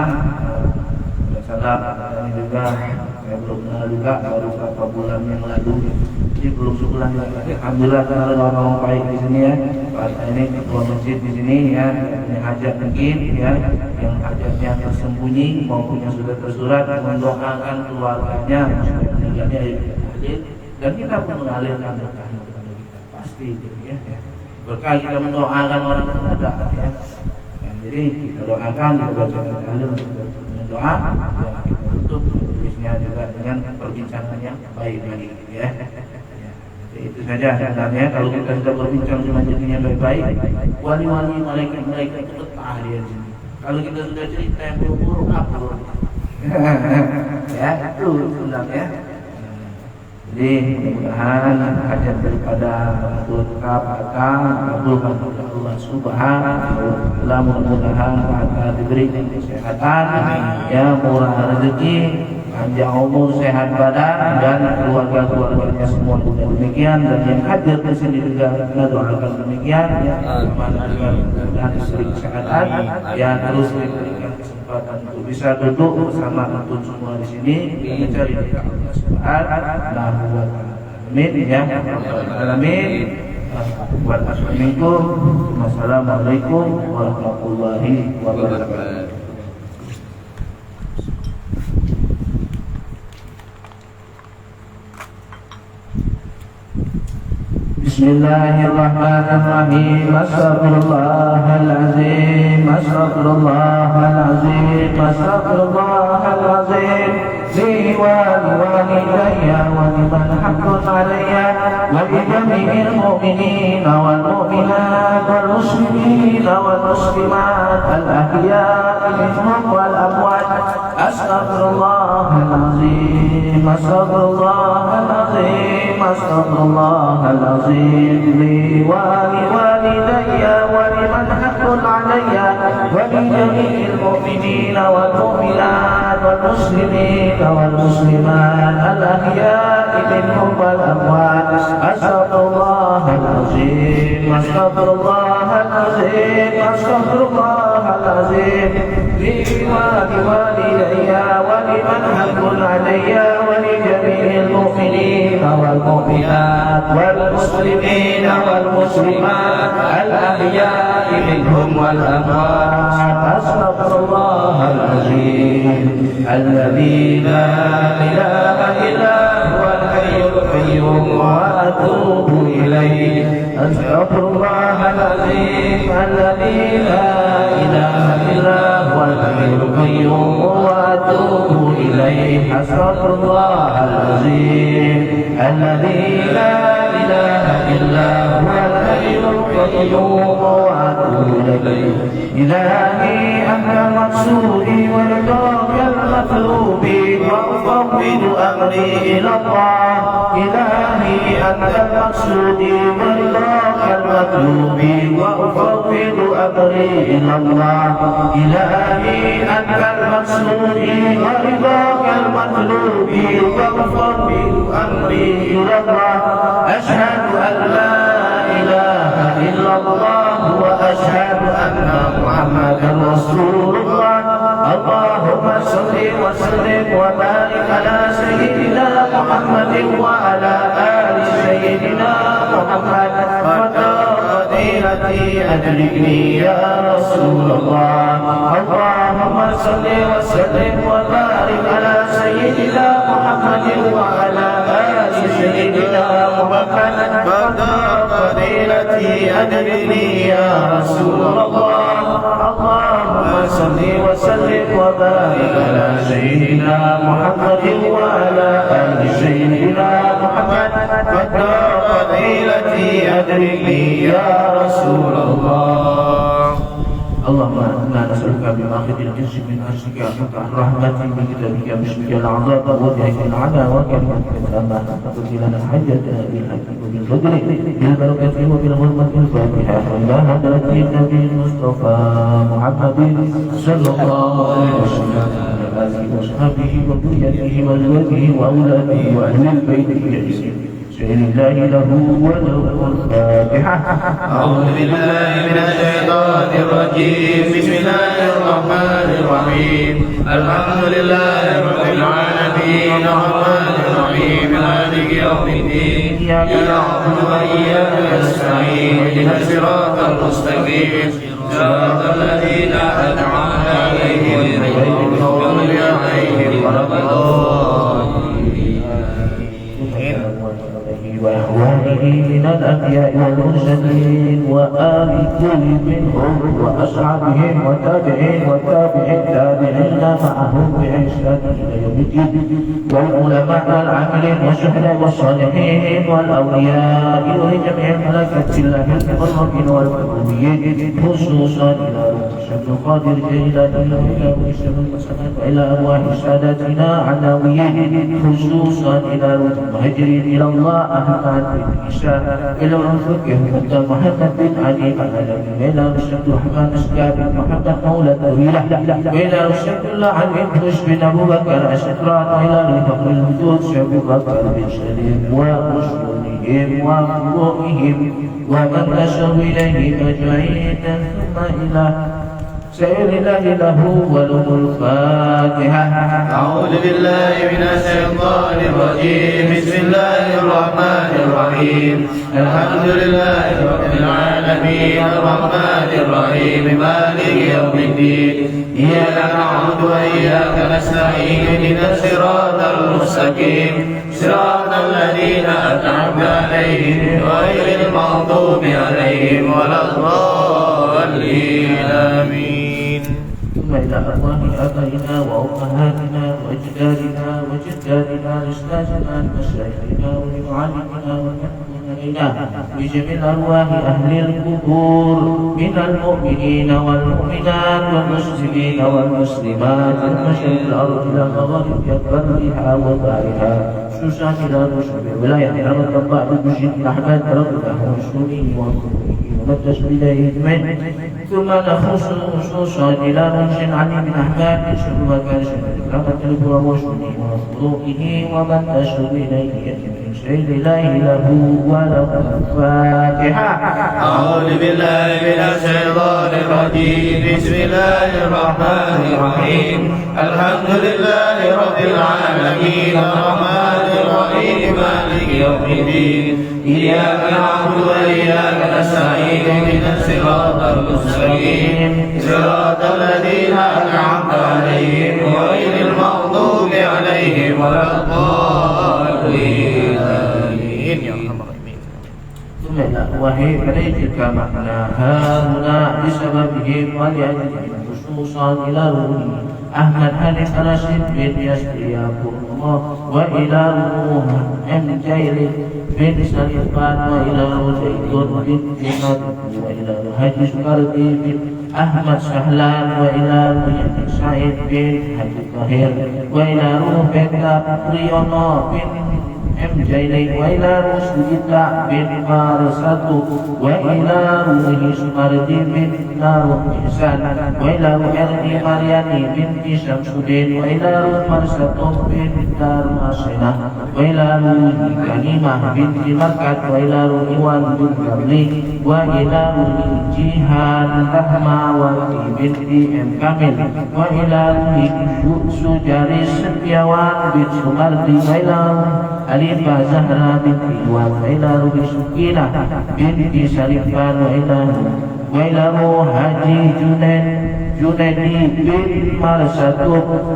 Salam dan juga saya belum kenal juga, baru beberapa bulan yang lalu, ini belum sebulan lagi. Alhamdulillah kenal orang-orang baik di sini, ya. Pak ini ketua masjid di sini, ya, yang hajat mungkin, ya, yang hajatnya tersembunyi maupun yang sudah tersurat, mendoakan keluarganya supaya meninggalnya hadir, dan kita pun mengalirkan berkah kepada kita pasti, ya. Berkah kita mendoakan orang yang ada, ya. Jadi kita doakan, kita bacakan tahlil untuk doa, ya, kita tutup tulisnya juga dengan perbincangan yang baik lagi, ya. Itu saja sebenarnya. Kalau kita sudah berbincang dengan jadinya baik-baik, wali-wali malaikat itu betah dia di sini. Kalau kita sudah cerita yang buruk, apa buruk? Ya, itu sebenarnya. Jadi mudah-mudahan hajat daripada lengkap akan kabulkan oleh Allah Subhanahu wa taala. Mudah-mudahan akan diberi kesehatan, ya murah rezeki, panjang umur, sehat badan, dan keluarga-keluarganya semua juga demikian, dan yang hadir di sini juga kita doakan demikian, ya mudah-mudahan diberi kesehatan, ya terus diberikan kesempatan untuk bisa duduk bersama untuk semua di sini dan mencari Allah Subhanahu wa taala. Amin ya rabbal alamin. Wassalamualaikum warahmatullahi wabarakatuh. Bismillahirrahmanirrahim. Astaghfirullahaladzim, astaghfirullahaladzim, astaghfirullahaladzim. Li walidayya wa liman haqqun alayya wa li jami'il mu'minina wal mu'minat wal muslimina wal muslimat al ahya'i minhum wal amwat. Astaghfirullahaladzim, astaghfirullahaladzim, astaghfirullahaladzim. Li walidayya wa liman haqqun alayya wa li jami'il mu'minina wal mu'minat wal muslimina wal muslimat al ahya'i minhum wal amwat. Astaghfirullahaladzim, astaghfirullahaladzim, astaghfirullahaladzim. Li walidayya wa liman haqqun alayya wa li jami'il mu'minina wal mu'minat wal muslimina wal muslimat al ahya'i minhum wal amwat. Astaghfirullahaladzim alladzi la ilaha illa huwal hayyul qayyum wa atubu ilayh. Astaghfirullahaladzim alladzi la ilaha illa huwal hayyul qayyum wa atubu ilayh. Astaghfirullahaladzim alladzi la ilaha illa huwal hayyul qayyum wa atubu ilayh. Ilahi anta maqsudi wa ridhaka al-matlubi wa ufawwidu amri ila Allah. Ilahi anta maqsudi wa ridhaka al-matlubi wa ufawwidu amri ila Allah. Ilahi anta maqsudi wa ridhaka al-matlubi wa ufawwidu amri ila Allah. Ashhadu an la ilaha illallah wa ashhadu anna Muhammadan Rasulullah. Allahumma salli wa sallim wa barik ala sayyidina Muhammadin wa ala ali sayyidina Muhammad. Fadilati adrikni ya Rasulullah. Allahumma salli wa sallim wa barik ala sayyidina Muhammadin wa ala ali sayyidina Muhammad. Fadilati adrikni ya Rasulullah. Allahumma salli wa sallim wa barik ala sayyidina Muhammadin wa ala ali sayyidina Muhammad. Fadilati adrikni ya Rasulullah. Allahumma inna nas'aluka bi akhidil jinsi min arsika rahmatin min kitabika bismika al-'azab wa bi'ikil 'ala wa kalimatika al-amah wa lana hajjatana bil haqqi wa bil fadli bil barakati wa bil hurmati al-fatiha wa ila hadrati nabi Mustafa Muhammadin sallallahu alaihi wasallam wa alihi wa sahbihi wa dhurriyyatihi wa azwajihi wa auladihi wa ahli baitihi لله له وله الفاتحة. أعوذ بالله من الشيطان الرجيم. بسم الله الرحمن الرحيم. الحمد لله رب العالمين الرحمن الرحيم مالك يوم الدين. إياك نعبد وإياك نستعين. اهدنا الصراط المستقيم صراط الذين أنعمت عليهم غير المغضوب عليهم ولا الضالين. وإخوانه من الأنبياء والمرسلين وآل كل منهم وأصحابهم وتابعين التابعين معهم بإحسان إلى يوم الدين والعلماء والعاملين والشهداء والصالحين والأولياء ولجميع ملائكة الله المقربين والمؤمنين خصوصا إلى روح عبد القادر جيلاني إلى وشم المسلمين وإلى أرواح ساداتنا علويين خصوصا إلى المهاجرين إلى الله أحمد بن عيسى إلى الفقيه محمد بن علي إلى رشد الرحمن السكاب محمد مولى طويلة وإلى رشد الله علي خش بن أبو بكر الشكران وإلى فقر الوجود شعب بكر بن سليم ورسولهم وفروعهم ومن نشر إليهم أجمعين ثم إلى سير الله له وله الفاتحة. أعوذ بالله من الشيطان الرجيم. بسم الله الرحمن الرحيم. الحمد لله رب العالمين الرحمن الرحيم مالك يوم الدين. إياك نعبد وإياك نستعين اهدنا الصراط المستقيم صراط الذين أنعمت عليهم غير المغضوب عليهم ولا الضالين آمين. ثم إلى أرواح آبائنا وأمهاتنا وأجدادنا وجداتنا وأستاذنا ومشايخنا ومعلمنا والمؤمنين بجميع أرواح أهل القبور من المؤمنين والمؤمنات والمسلمين والمسلمات المشرق الأرض إلى المغرب برها وبحرها شوشا إلى رشد الولاية رحمة الله بجد أحمد رب الله وشوني وكله ومدس إليه منه. ثم نخص خصوصا إلى رشد علي بن أحمد شر وكان رحمة البر وشوني وخلوقه ومن تشر إليه من شيء الله له وله الفاتحة. أعوذ بالله من الشيطان الرجيم. بسم الله الرحمن الرحيم. الحمد لله رب العالمين الرحمن الرحيم مالك يوم الدين. إياك نعبد وإياك نستعين اهدنا الصراط المستقيم صراط الذين أنعمت عليهم غير المغضوب عليهم ولا الضالين آمين يا أرحم الراحمين. ثم إلى وحي فليتك معناها هنا بسببهم ولأجلهم خصوصا إلى روحه أحمد حنيف رشيد بن يسرياكم الله وإلى روح جير بن سليمان وإلى زيد بن جمال وإلى هدي سكردي بن أحمد سهلان وإلى سعيد بن حجي طاهر وإلى روح بن ريونو بن جيلين وإلى مسجد بن مارسة وإلى روح سمردي بن نار إحسان وإلى روح مرياني بن شمس الدين وإلى روح مرسة بن دار ماسنة وإلى روح كريمة بنت مركز وإلى روح وان بن كبلي وإلى روح جيهان رحماوتي بنت كامل وإلى روح سجاري سبيوان بن سمردي وإلى روح أليفة زهرة بنت إيوان وإلى روح سكينة بنت شريفان وإلى روح حجي جندي بن مرسد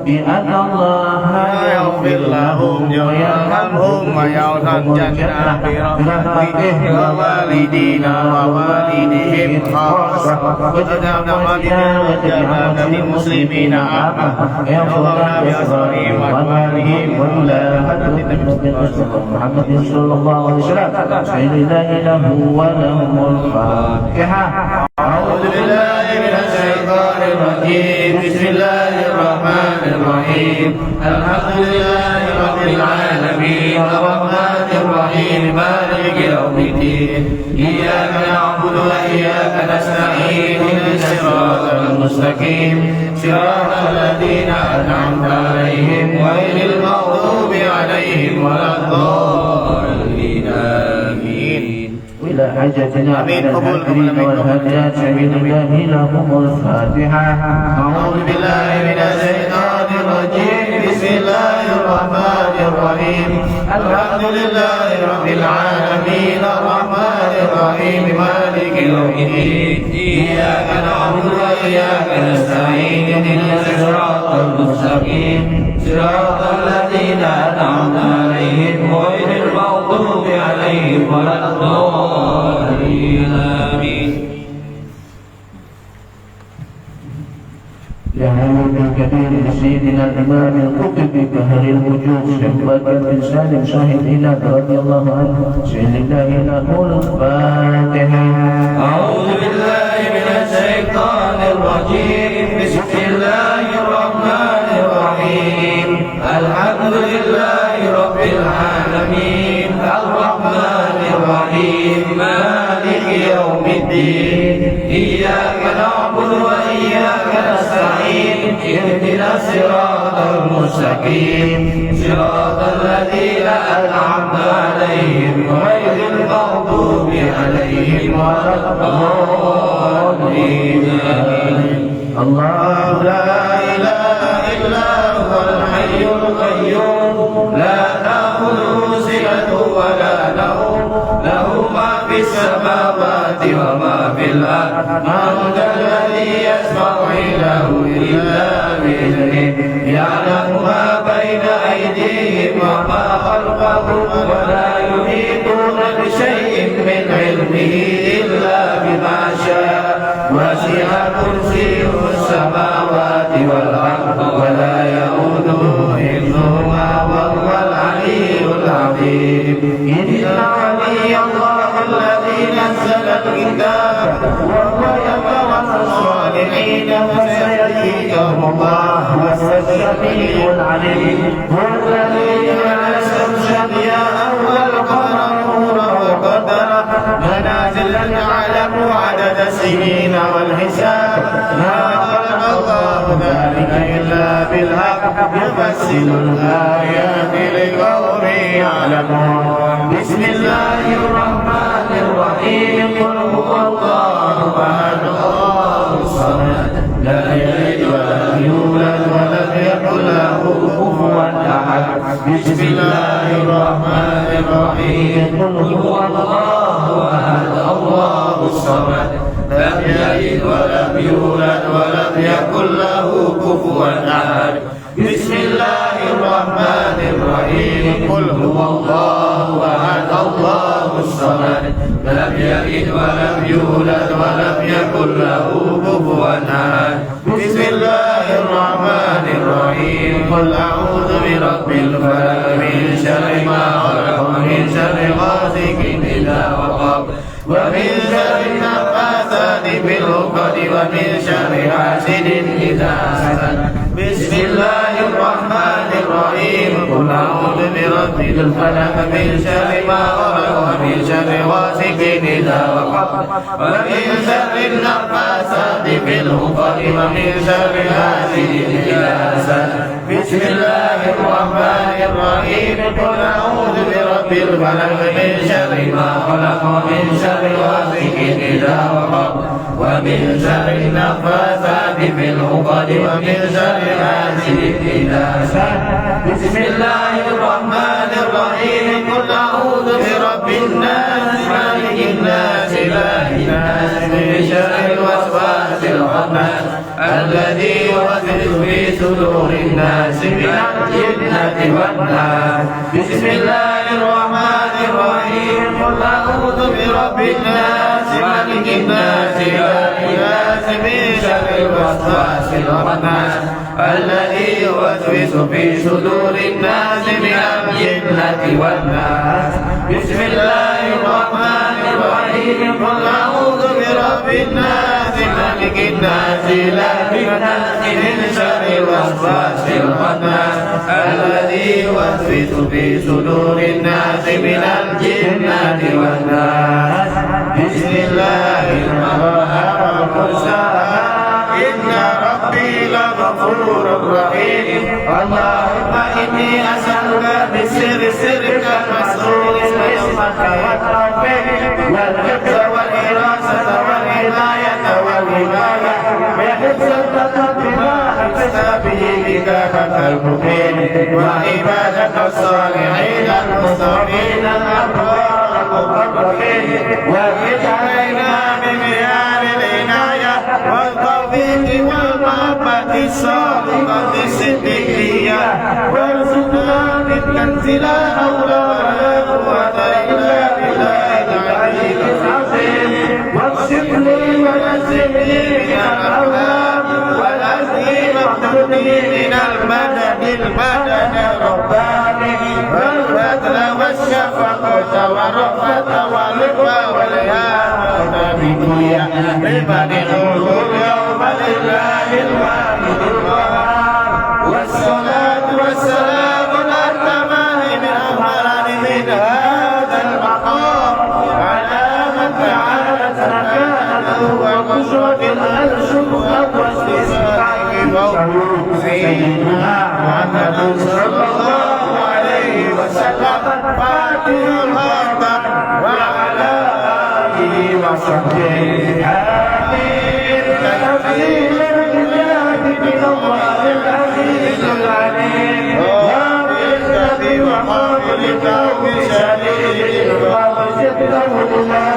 بأن الله يغفر لهم ويرحمهم ويعطى الجنة برحمته ووالدينا ووالديهم خاصة وجعلنا وجعلنا للمسلمين عامة يغفرنا بأسرارهم وأموالهم وإلى محمد صلى الله عليه وسلم سيد الله له ولهم الفاتحة. أعوذ بالله من الشيطان الرجيم. بسم الله الرحمن الرحيم. الحمد لله رب العالمين الرحمن الرحيم مالك يوم الدين. إياك نعبد وإياك نستعين اهدنا الصراط المستقيم صراط الذين أنعمت عليهم غير المغضوب عليهم ولا الضالين آمين. إلى حاجتنا من الحاكرين والهديات سبيل الله لهم الفاتحة. أعوذ بالله من الشيطان الرجيم. بسم الله الرحمن الرحيم. الحمد لله رب العالمين الرحمن الرحيم مالك يوم الدين. إياك نعبد وإياك نستعين اهدنا الصراط المستقيم صراط الذين أنعمت عليهم غير المغضوب عليهم ولا الضالين آمين. يعود الكبير لسيدنا الإمام القطب كهر الوجوه شهبة بن سالم شاهد هلال رضي الله عنه سيد الله له الفاتحة. أعوذ بالله من الشيطان الرجيم. الرجيم بسم الله الرحمن الرحيم الحمد لله رب العالمين الرحمن الرحيم مالك يوم الدين إياك نعبد وإياك نستعين اهدنا الصراط المستقيم صراط الذين أنعمت عليهم غير المغضوب عليهم ولا الضالين الله لا إله إلا هو الحي القيوم لا تأخذه سنة ولا نوم له ما في السماوات وما في الأرض من ذا الذي يشفع عنده إلا بإذنه يعلم ما بين أيديهم وما خلفهم ولا يحيطون بشيء من علمه إلا بما شاء وسع كرسيه السماوات والأرض ولا يؤوده حفظهما وهو العلي العظيم إن ولي الله الذي نزل الكتاب وهو يتولى الصالحين فسيأتيهم الله والسميع العليم هو الذي جعل الشمس ضياء والقمر نورا وقدره منازل لنعلم عدد السنين والحساب ما خلق الله ذلك إلا بالحق يفصل الآيات لقوم يعلمون بسم الله الرحمن الرحيم قل هو الله أحد الله الصمد لا يلد ولم يولد ولم يكن له كفوا أحد بسم الله الرحمن الرحيم قل هو الله أحد الله الصمد لم يلد ولم يولد ولم يكن له كفوا أحد بسم الله الرحمن الرحيم قل هو الله أحد الله الصمد لم يلد ولم يولد ولم يكن له كفوا أحد بسم الله الرحمن الرحيم قل أعوذ برب الفلق من شر ما خلق ومن شر غاسق إذا وقب ومن شر النفاثات في العقد ومن شر حاسد إذا حسد بسم الله الرحمن الرحيم قل أعوذ برب الفلق من شر ما خلق ومن شر غاسق إذا وقب ومن شر النفاثات في العقد ومن شر حاسد إذا حسد بسم الله الرحمن الرحيم قل أعوذ برب الفلق من شر ما خلق ومن شر غاسق إذا وقب ومن شر النفاثات في العقد ومن شر حاسد إذا حسد بسم الله الرحمن الرحيم قل أعوذ برب الناس مالك الناس إله الناس من شر الوسواس الخناس الذي يوسوس في صدور الناس من الجنة والناس بسم الله الرحمن الرحيم قل أعوذ برب الناس مالك الناس إله الناس من شر الوسواس الخناس الذي يوسوس في صدور الناس من الجنة والناس بسم الله الرحمن الرحيم قل أعوذ برب الناس مالك الناس إله الناس من شر الوسواس الخناس الذي يوسوس في صدور الناس من الجنة والناس بسم الله الرحمن الرحيم إن ربي لغفور رحيم اللهم إني أسألك بسر سرك المسرور اسمك والتوفيق والحفظ والإرادة والهداية والولاية بحفظ بما حفظت به كتابك المبين وعبادك الصالحين المصطفين الأبرار المقربين وفق علينا بمياه العناية والتوفيق والمحبة الصادقة الصديقية وارزقنا بالكنز لا حول ولا قوة إلا بالله العلي العظيم واغفر لي ويسر لي من الأولاد والأزلي واغفرني من المدد البدن الرباني والبذل والشفقة والرفة والرضا والإهانة بكل عباد الغرور يوم الخطأ وعلى آله وصحبه آمين تنزيل الكتاب من الله العزيز العليم وبالكتاب وقابلك بشديد وبشده لا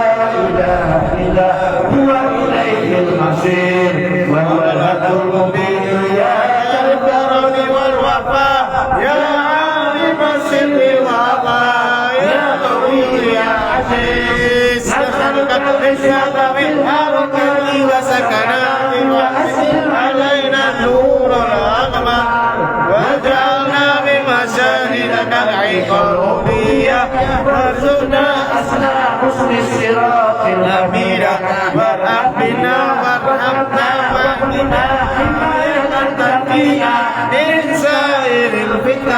إله إلا هو إليه المصير وهو الحق المبين يا ذا الكرم والوفاء يا عالم السر والغفاء يا قوي يا عزيز نسألك الرشاد من حركة وسكنات وأسل علينا نور الأغمار واجعلنا بمشاهدك العقابية وارزقنا أسنى حسن الصراط الأمير وأهلنا وارحمنا واهدنا حماية تقينا من سائر الفتن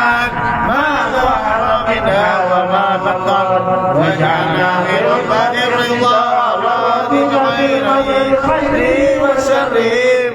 ما ظهر منها وما بطن واجعلنا برضا الرضا راضي غير الخير والشر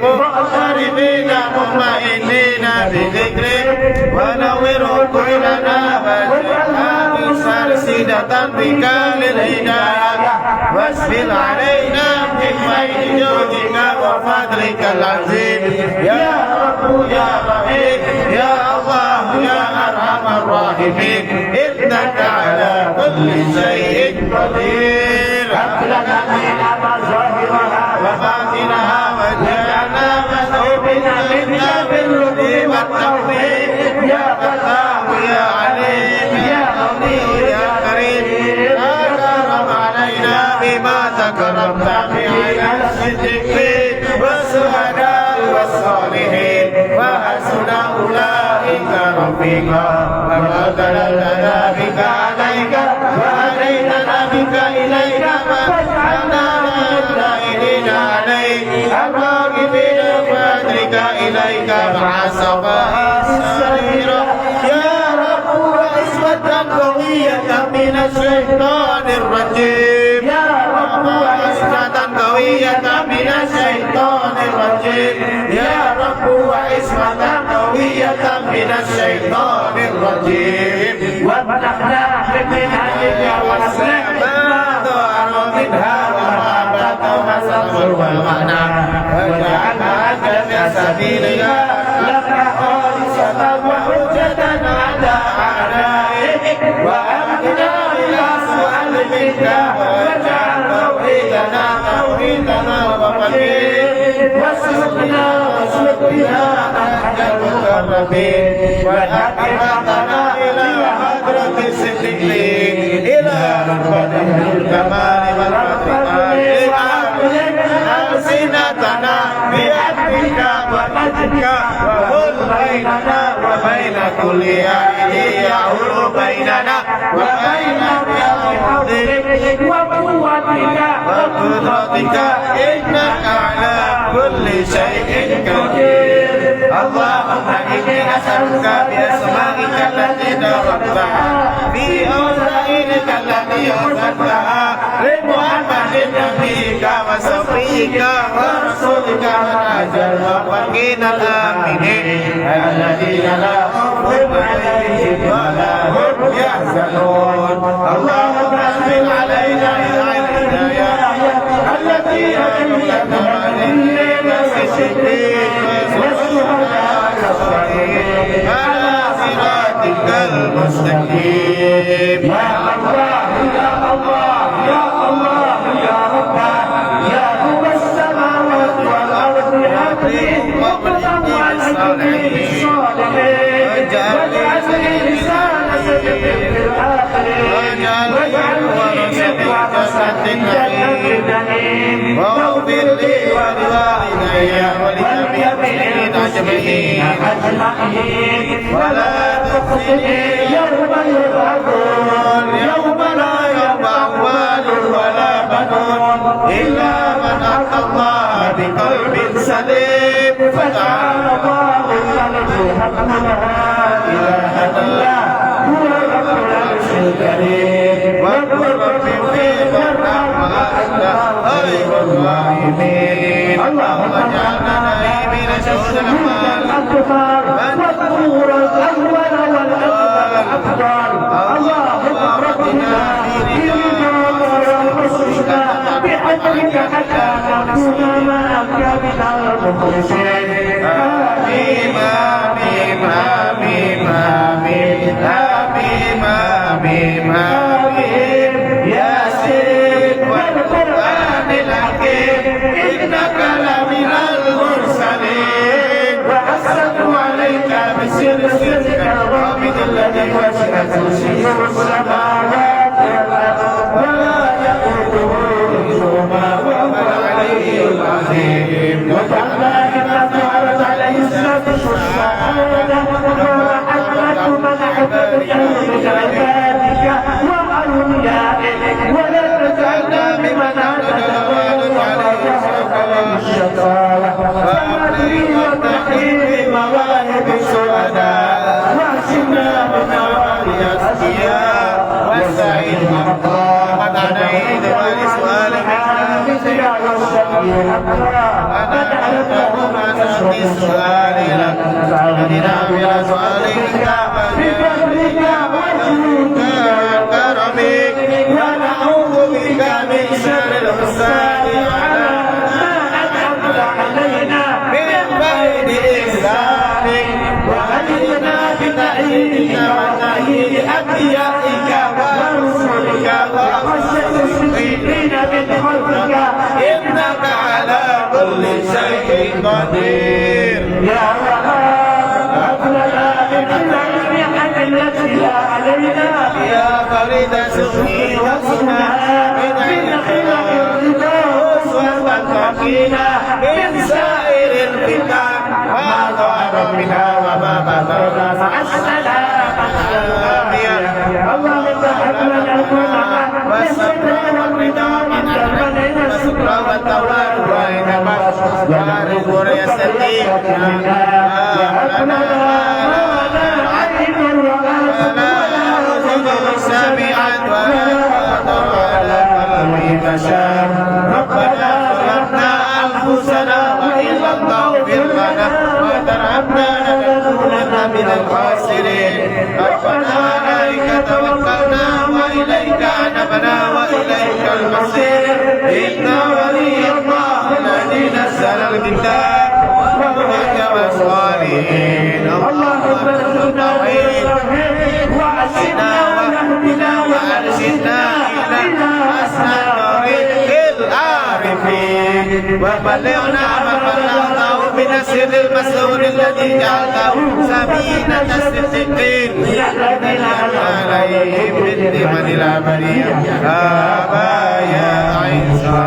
مقتربين مطمئنين بذكرك ونور قلوبنا واجعلنا سلسلة بك للهداية واسبل علينا من خير جودك وفضلك العظيم يا رب يا رحيم يا الله يا أرحم الراحمين إنك على كل شيء قدير هب لنا فينا مظاهرها وباطنها واجعلنا مسعوبين منك بالرد والتوفيق يا فتاه يا عليم يا غني يا كريم لا كرم علينا بما تكرمت به على الصديقين والشهداء والصالحين وحسن أولئك رفيقا وفضلنا بك عليك وهديتنا بك إليك واجعلنا الدائرين عليك الراغبين بفضلك إليك مع صفاء السريرة يا رب وعصمة قوية من الشيطان الرجيم يا رب وعصمة قوية من الشيطان الرجيم يا رب وعصمة قوية من الشيطان الرجيم وابلغنا من أجلك واصلح ما ظهر منها وما بطن والصبر والمعنى واجعلنا جميع سبيلنا لك خالصة وحجة على أعدائك وأهدنا إلى سؤال منك واجعل توحيدنا وفقير واسلكنا بنا نهج المقربين وأكرمنا إلى حضرة الصديقين إلى رتبة الكمال والفتقان ألسنتنا بأدبك ومجدك وهل بيننا وبين كل عائل يحول بيننا وبين بحولك وقوتك وقدرتك إنك على كل شيء قدير اللهم إني أسألك بأسمائك التي ذكرتها في أوزائك التي أرسلتها لمحمد نبيك وصفيك ورسولك وناجل وفقين الآمنين الذين لا خوف عليهم ولا هم يحزنون اللهم أنزل علينا الهداية التي أنزلت علينا في الصديق والشهداء والصالحين على صراطك المستقيم يا الله يا الله يا الله يا رب يا نور السماوات والأرض حقيق وقدم الصالحين واجعل لي لسان صدق في الآخرين واجعل ورثة النعيم واغفر لي ولوالدي ولجميع المسلمين أجمعين ولا تخزني يوم يبعثون يوم لا ينفع مال ولا بنون إلا من أتى الله بقلب سليم فتعالى الله الملك الحق لا إله إلا الله هو رب العرش الكريم وقل رب اغفر وارحم وأنت خير الراحمين اللهم اجعلنا من شر الأطفال والطهور الأول والأفضل اللهم ربنا المخلصين آمين آمين آمين آمين آمين آمين آمين ياسين والقرآن الحكيم إنك لمن المرسلين وحسنت عليك بسر سرك الرابط الذي وسعت كرسيه السماوات والأرض ولا يئوده حفظهما وهو العلي العظيم وجعلنا إذا تعرض عليه الصلاة والسلام ورحمة من حفظك من عبادك وأوليائك ولا تجعلنا ممن أعتدى الشقاوة فأعطني وتحيي مواهب الشهداء واحسنا من أوائل الأصفياء والسعيد المرضى وتعنيد ولسؤال حسنا ونعرفهم عن السؤال لك فإنا بلا سؤالك بفضلك وجودك وكرمك ونعوذ بك من شر الحساد على ما أنعمت علينا من بين إحسانك وأجرنا بتأييدك وتأييد أنبيائك ورسلك والصديقين من خلقك إنك على كل شيء قدير يا وهاب هب لنا من النعمة التي علينا يا فريد سخي وسنا من خلق الرضا والمكينة من سائر الفتن ما ظهر منها وما بطن السلام اللهم هب لنا المنعة والستر والرضا من المنع والستر والتوراة وإنما والرزق يستقيم وهب لنا عين ولا أذن سمعا ولا خطر على قلب بشر ربنا ظلمنا أنفسنا وإن لم تغفر لنا وترحمنا لنكونن من الخاسرين ربنا عليك توكلنا وإليك أنبنا وإليك المصير إن ولي الله الذي نزل الكتاب وهدى والصالحين اللهم ارزقنا وأسنا واهدنا وأرشدنا إلى أسنى طريق العارفين وبلغنا ما بلغناه من السر المسؤول الذي جعلته سبيلة الصديقين الذين عليهم بالنعم العملية آبا يا عيسى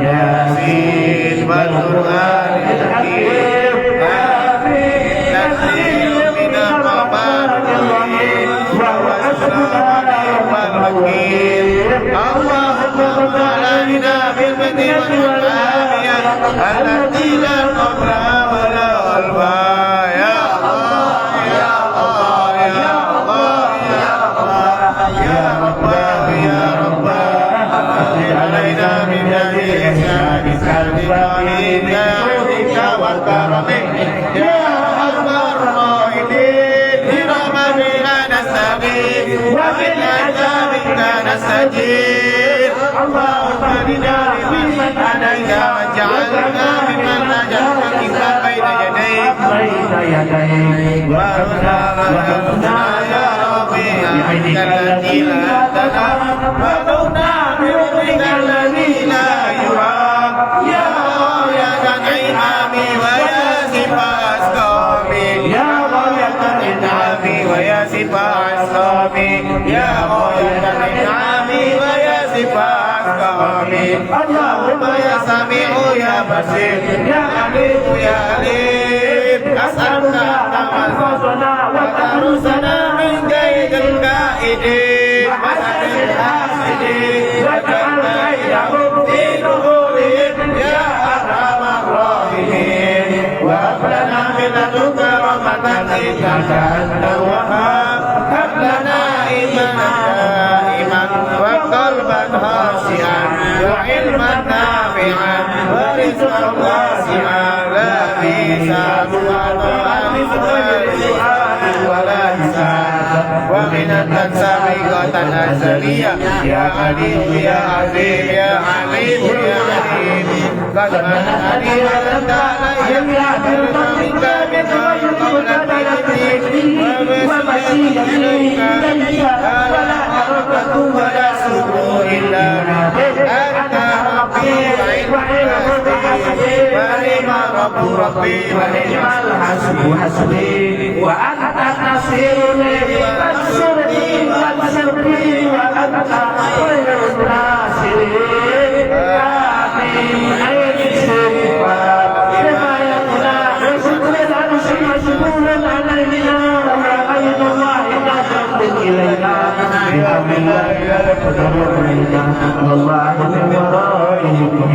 ياسين والقرآن الحكيم آمين نزيل من الرحمن الرحيم وهو السلام والوكيل اللهم صل علينا بالمدينة والعافية التي لا قبل ولا غلبا يا الله يا الله يا الله يا الله يا رب يا رب علينا من هذه إحسانك الإلهي يا عودك وكرمك يا أرحم الراحمين برحمتك نستغيث وبالعذابك نستجير اللهم اهدنا لمن هديت واجعلنا ممن نجحت بين يديك وارزقنا يا ربي بعينك التي لا تنام وارزقنا بعلمك الذي لا يرام يا غاية الإنعام ويا شفاء أسقامي يا غاية الإنعام ويا شفاء أسقامي يا غاية الإنعام ويا شفاء أسقامي اللهم يا سميع يا بصير يا عليم يا عليم أسألك أن تحفظنا وتحرسنا من كيد الكائدين وشر الحاسدين واجعل كيدهم في نحورهم يا أرحم الراحمين وهب لنا من لدنك رحمة إنك أنت الوهاب هب لنا إيمانا دائما وقلبا خاشعا وعلما نافعا ورزقا واسعا لا حساب ولا حساب ولا حساب ومنة سابقة أزلية يا عليم يا عظيم يا عليم يا عليم قد منعني ولد علي منك بغير قولة ومسيح إليك ولا حركة ولا سكون إلا أنت ربي ونعم رب ربي ونعم الحسب حسبي وأنت النصير لي فانصرني وانصرني وأنت خير الناصرين آمين لما يقول شكر العرش مشكور علينا وعين الله نشرت إلينا بأمر الله يقدر علينا والله من ورائكم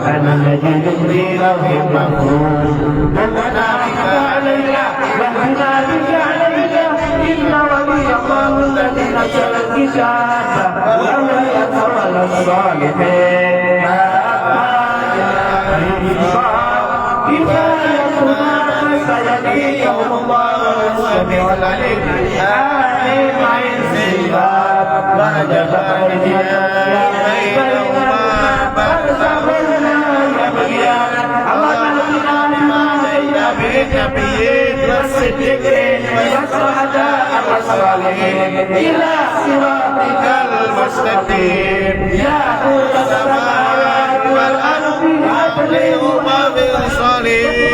أنا الذي يجري له المفروض ربنا بك علينا ربنا بك علينا إن ولي الله الذي نزل الكتاب وهو يتولى الصالحين كفايتنا فسيديكم الله السميع العليم آمين عز الباب ونجب يا بينهما فارزقنا يا اللهم اهدنا لما هديت به النبيين والصديقين والشهداء والصالحين إلى صراطك المستقيم يا نور السماوات والأرض أبلغهما بالصالحين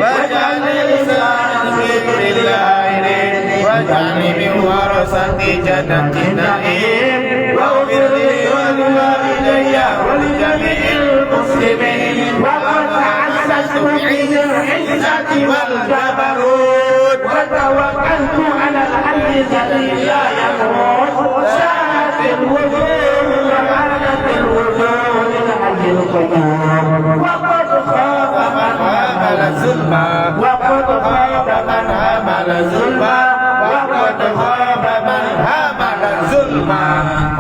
واجعلني لسان ذكر الآخرين واجعلني من ورثة جنة النعيم واغفر لي ولوالدي ولجميع المسلمين وقد عززت بعز العزة والجبروت وتوكلت على الحي الذي لا يموت ساعة الوجود وحالة الوجود الحي القيوم وقد خاب من حمل ظلما وقد خاب من حمل ظلما وقد خاب من حمل ظلما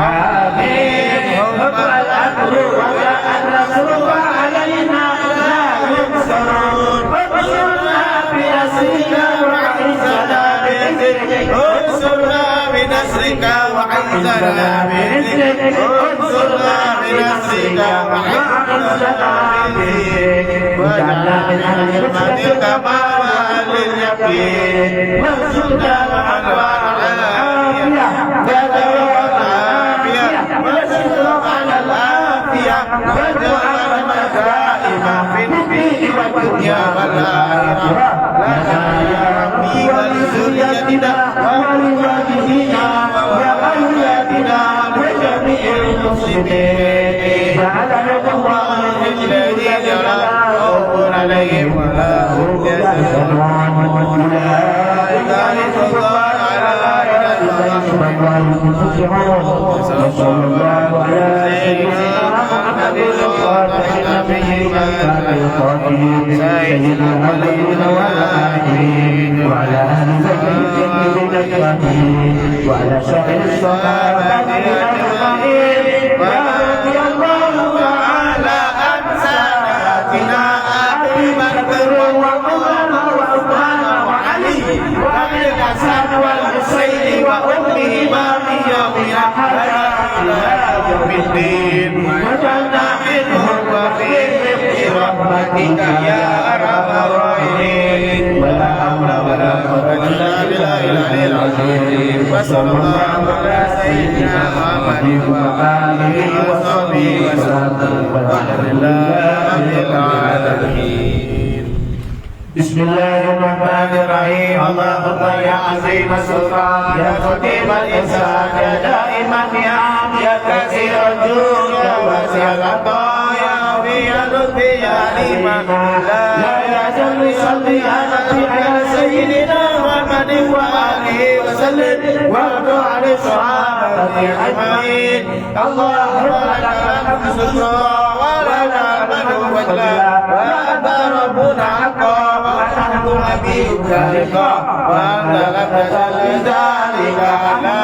آمين ثم الأمر وجاء النصر وعلينا لا ينصرون وانصرنا بنصرك وعزنا بذكرك انصرنا بنصرك وعزنا بذكرك انصرنا بنصرك وعزنا بذكرك واجعلنا من أهل رشدك مع أهل اليقين وارزقنا الأنوار العافية وارزقنا العافية واجعلنا دائما في الدين والدنيا والآخرة لنا يا ربي ولذريتنا ولوالدينا وأولادنا وجميع المسلمين جعلنا الله من الذين لا خوف عليهم ولا هم يحزنون أولئك رضي الله على صلى الله على سيدنا محمد الخاتم النبيين سيدنا الأولين والآخرين وعلى آل بيته الطاهرين وعلى سائر الصحابة أجمعين ورضي الله تعالى عن ساداتنا أبي بكر وعمر وعثمان وعلي وأبي الحسن والحسين وأمهما في يومنا هذا إلى يوم الدين وجعلنا منهم وفيهم برحمتك يا أرحم الراحمين ولا حول ولا قوة إلا بالله العلي العظيم وصلى الله على سيدنا محمد وآله وصحبه وسلم والحمد لله رب العالمين. بسم الله الرحمن الرحيم. اللهم يا عظيم السلطان يا خطيب الإنسان يا دائم النعم يا كثير الجود يا واسع العطاء يا عفي اللطف يا عليم لا يزال صلي على سيدنا محمد وآله وسلم وارض عن الصحابة أجمعين. اللهم لك الحمد شكرا ولنا الملك فضلا وأنت ربنا حقا ونحن عبيدك رقا وأنت لم تزل ذلك عنا.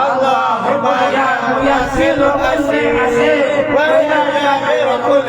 اللهم يا ميسر أسر ويا جابر كل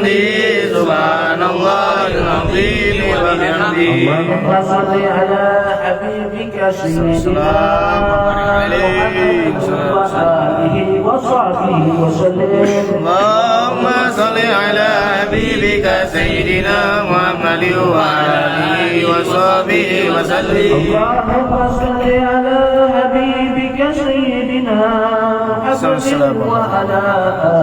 وبحمده سبحان الله العظيم وبحمده اللهم صل على حبيبك سيدنا محمد وآله وصحبه وسلم اللهم صل على حبيبك سيدنا محمد وعلى آله وصحبه وسلم اللهم صل على حبيبك سيدنا محمد وعلى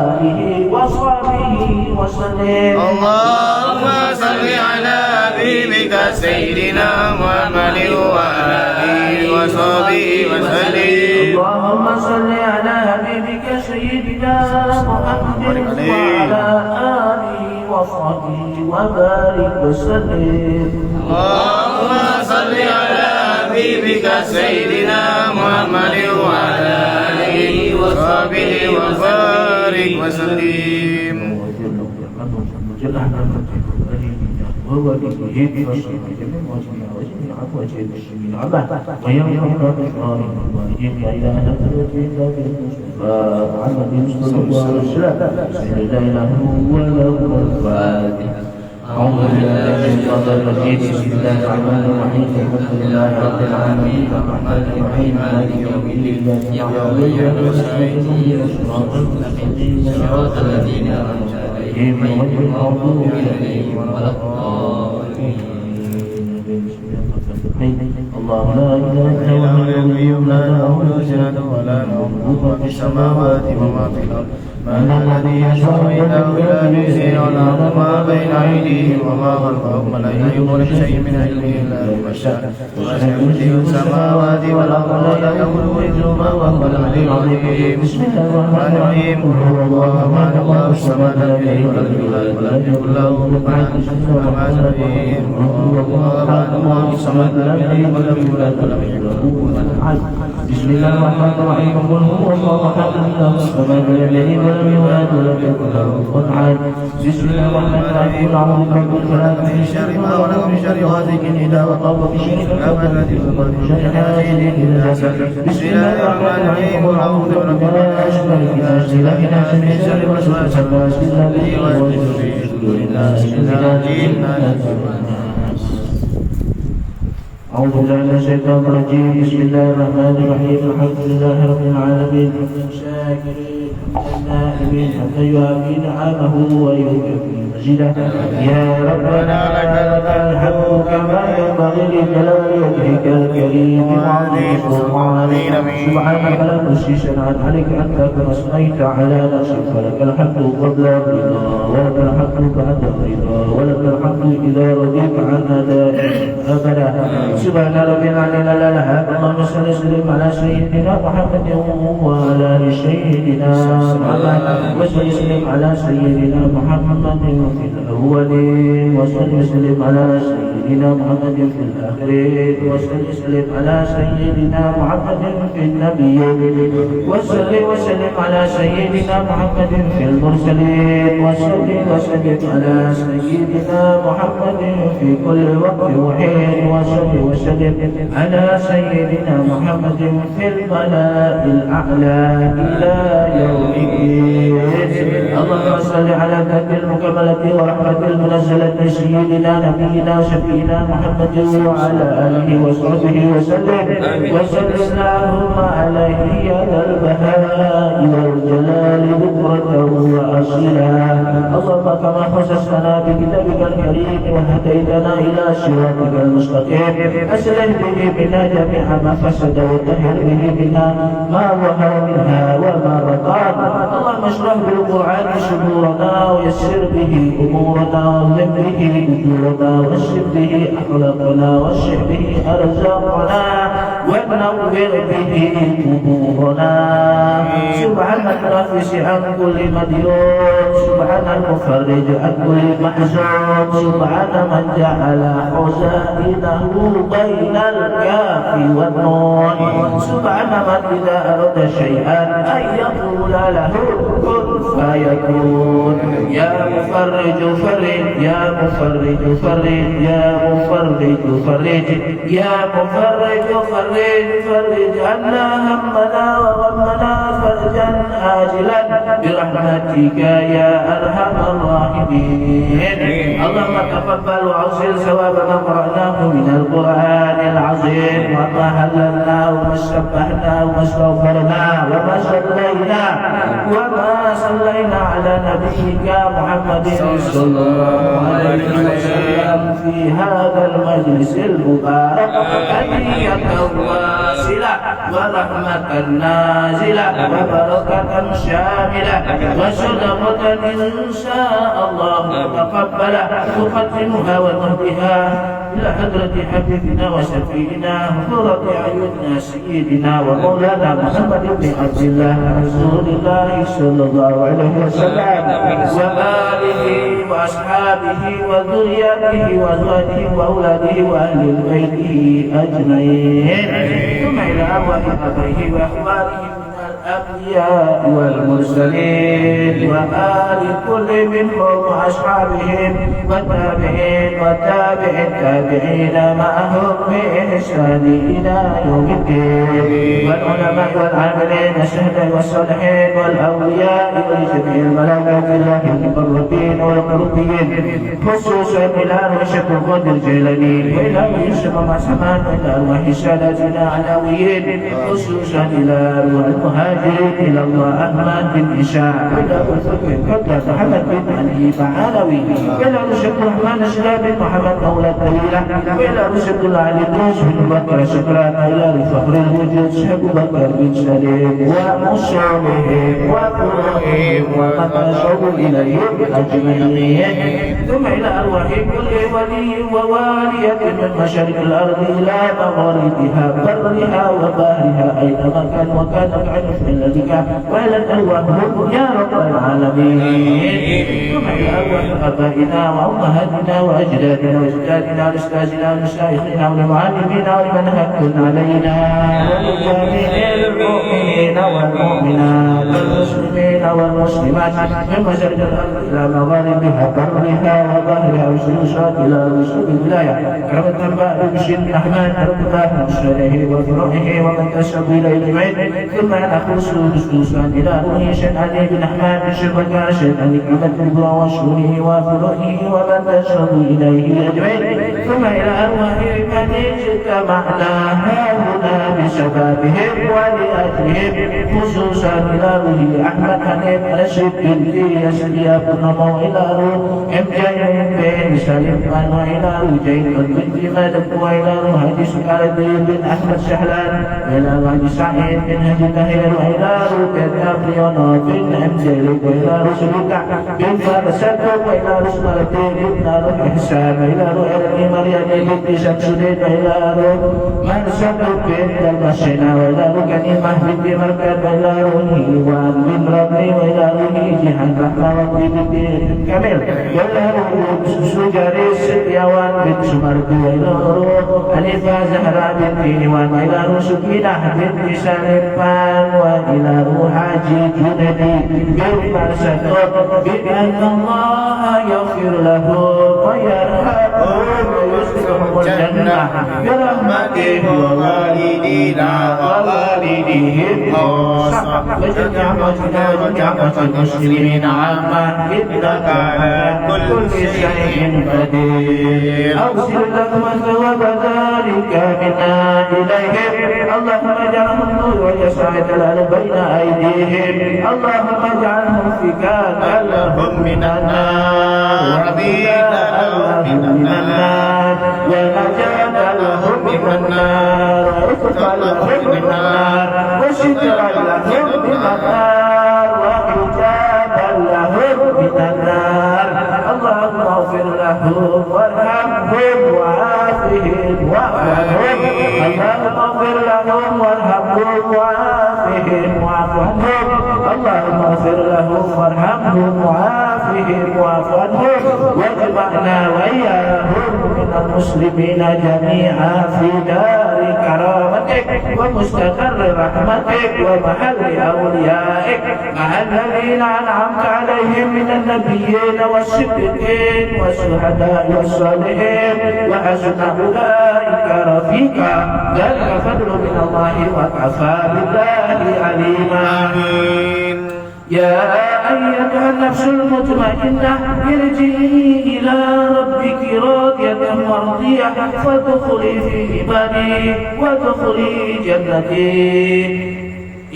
آله وصحبه وسلم اللهم صل على حبيبك سيدنا محمد وعلى آله وصحبه وسلم اللهم صل على حبيبك سيدنا محمد وعلى آله وصحبه وبارك وسلم اللهم صل على حبيبك سيدنا محمد وعلى آله وصحبه وبارك وسلم أعوذ بالله من الشيطان الرجيم بسم الله الرحمن الرحيم الحمد لله رب العالمين الرحمن الرحيم مالك يوم الدين إياك نعبد وإياك نستعين صراط الذين أنعمت عليهم غير المغضوب عليهم ولا الضالين الله لا إله إلا هو لا له سنة ولا نوم في السماوات وما في الأرض من الذي يشفع عنده إلا بإذنه يعلم ما بين أيديهم وما خلفهم ولا يحيطون بشيء من علمه إلا بما شاء وسع كرسيه السماوات والأرض ولا يؤوده حفظهما وهو العلي العظيم بسم الله الرحمن الرحيم قل هو الله أحد الله الصمد لم يلد ولم يولد ولم يكن له كفوا أحد الرحمن الرحيم قل هو الله أحد الله الصمد لم يلد ولم يولد ولم يكن له كفوا أحد بسم الله الرحمن الرحيم قل هو الله أحد الله الصمد لم يلد ولم يولد ولم يكن له كفوا أحد بسم الله الرحمن الرحيم أعوذ برب الفلق من شر ما خلق من شر غاسق إذا وقب من شر الحاسد من شر حاسد إذا حسد بسم الله الرحمن الرحيم قل أعوذ برب الناس ملك الناس إله الناس من شر الوسواس الخناس الذي يوسوس في صدور الناس من الجنة أعوذ بالله من الشيطان الرجيم بسم الله الرحمن الرحيم الحمد لله رب العالمين الشاكرين النائمين حتى يوافي نعمه ويوفي مزيده يا ربنا لك الحمد كما ينبغي لجلال وجهك الكريم وعظيم سلطانك سبحانك لا نحصي ثناء عليك أنت كما أثنيت على نفسك فلك الحمد قبل الرضا ولك الحمد بعد الرضا ولك الحمد إذا رضيت عنا دائما أبدا سبحان ربي العلي لا لها اللهم صل وسلم على سيدنا محمد وعلى آل سيدنا محمد وسلم على سيدنا محمد في الأولين وسلم على سيدنا محمد في الآخرين وسلم على سيدنا محمد في النبيين وسلم على سيدنا محمد في المرسلين وسلم على سيدنا محمد في كل وقت وحين وسلم على سيدنا محمد في الملأ الأعلى إلى يوم الدين اللهم صل على النبي المكملة ورحمة المنزلة سيدنا نبينا شفينا محمد وعلى آله وصحبه وسلم اللهم عليه يا ذا البهاء والجلال بكرة وأصيلا اللهم كما خصصتنا بكتابك الكريم وهديتنا إلى صراطك المستقيم أسلم به بنا جميع ما فسد وطهر به بنا ما ظهر منها وما بطن اللهم اشرح بالقرآن صدورنا ويسر به أمورنا وظلم به أجورنا واشف به أخلاقنا واشف به أرزاقنا ونور به قبورنا سبحان النافس عن كل مديون سبحان المفرج عن كل محزون سبحان من جعل خزائنه بين الكاف والنون سبحان من إذا أراد شيئا أن يقول له كن فيكون. يا مفرج فرج، يا مفرج فرج، يا مفرج فرج، يا مفرج فرج فرج عنا همنا وغمنا فرجا آجلا برحمتك يا أرحم الراحمين. اللهم تقبل وأوصل ثواب ما قرأناه من القرآن العظيم، وما هللنا وما سبحنا وما استغفرنا وما صلينا على نبيك محمد صلى الله عليه وسلم في هذا المجلس المبارك هدية واصلة ورحمة نازلة وبركة شاملة وصدقة إن شاء الله تقبل تقدمها ونهدها إلى حضرة حبيبنا وشفيعنا وقرة أعيننا سيدنا ومولانا محمد بن عبد الله رسول الله صلى الله عليه وسلم وآله وأصحابه وذرياته وأزواجه وأولاده وأهل بيته أجمعين، ثم إلى أرواح أبيه وأخباره الأنبياء والمرسلين وآل كل منهم وأصحابهم والتابعين وتابع التابعين معهم بإحسان إلى يوم الدين، والعلماء والعاملين الشهداء والصالحين والأولياء ولجميع الملائكة الله المقربين والمقربين، خصوصا إلى أرواح الشيخ القادر الجيلاني وإلى أرواح الشيخ محمد وإلى أرواح سادتنا العلويين، خصوصا إلى أرواح المهاجرين إلى الله أحمد بن هشام وإلى أرواح محمد بن علي بعلوي وإلى أرواح الشيخ الرحمن الشهاب بن محمد مولى الطويلة وإلى أرواح الشيخ علي دروس بن بكر شكران وإلى أرواح فخر الوجود الشيخ بكر بن سليم ومصالحهم وفروعهم ومن تشعر إليهم أجمعين، ثم إلى أرواح كل ولي ووالية من مشارق الأرض إلى مغاربها برها وبحرها أينما كان وكان عنف من لديك وإلى الأرواح يا رب العالمين، ثم إلى أرواح آبائنا وأمهاتنا وأجدادنا وأجدادنا وأستاذنا ومشايخنا ولمعلمينا ولمن هكذا علينا ولجميع المؤمنين والمؤمنات والمسلمين والمسلمات من مشارق الأرض إلى مغاربها برها وبحرها وشمسها إلى رسول الولاية كرم الأنباء بشر الرحمن ربنا وشره وفروعه ومن تشرب إلى الجميع، ثم نخص خصوصا إلى روح شيخ علي بن أحمد بن شربكة شيخ علي محمد بن بن وشره وفروعه ومن تشرب إليه أجمعين، ثم إلى أرواح من اجتمعنا هاهنا بشبابهم ولأجلهم، خصوصا إلى روح أحمد حنيف رشيد بنتي يسري أبو نمو إلى روح MJM بن سليم وإلى روح جيد بنت مالك وإلى روح هدي سكار بن أحمد شحلان وإلى روح سعيد بن هدي طاهر وإلى روح أبريون بن MJل وإلى روح سلوكة بن فارسات وإلى روح مرتين بن روح إحسان وإلى روح مريم بنت شمسودين وإلى روح مرسد بن المشينا وإلى روح كنيمة بنت مركز وإلى روح وان بن ربي وإلى روح جهان رحمة بنت كامل وإلى روح سجاري ستيوان بنت سمرد وإلى روح أليفة زهراء بنت نيوان وإلى روح سكينة بنت سليمان وإلى روح حاجي جندي بن مرسد بأن الله يغفر له ويرحمه ويسلمه الجنة برحمته ووالدينا ووالديهم وجميع المسلمين عامة إنك على كل شيء قدير. أوصل لكم ثواب ذلك منا إليهم، اللهم اجعلهم النور واليسعة بين أيديهم، اللهم اجعلهم فكاكا لهم من النار وعبيدا لهم من النار ونجاة لهم من النار ورفقا لهم من النار وسترا لهم من النار وحجابا لهم من النار. اللهم اغفر لهم وارحمهم وعافهم واعف عنهم، اللهم اغفر لهم وارحمهم وعافهم واعف عنهم، اللهم اغفر لهم وارحمهم وعافهم وعافهم واعف عنهم واجمعنا وإياهم من المسلمين جميعا في دار كرامتك ومستقر رحمتك ومحل أوليائك مع الذين أنعمت عليهم من النبيين والصديقين والشهداء والصالحين وحسن أولئك رفيقا ذلك فضل من الله وكفى بالله عليما. آمين. يا أيتها النفس المطمئنة ارجعي إلى ربك راضية مرضية فادخلي في عبادي وادخلي جنتي.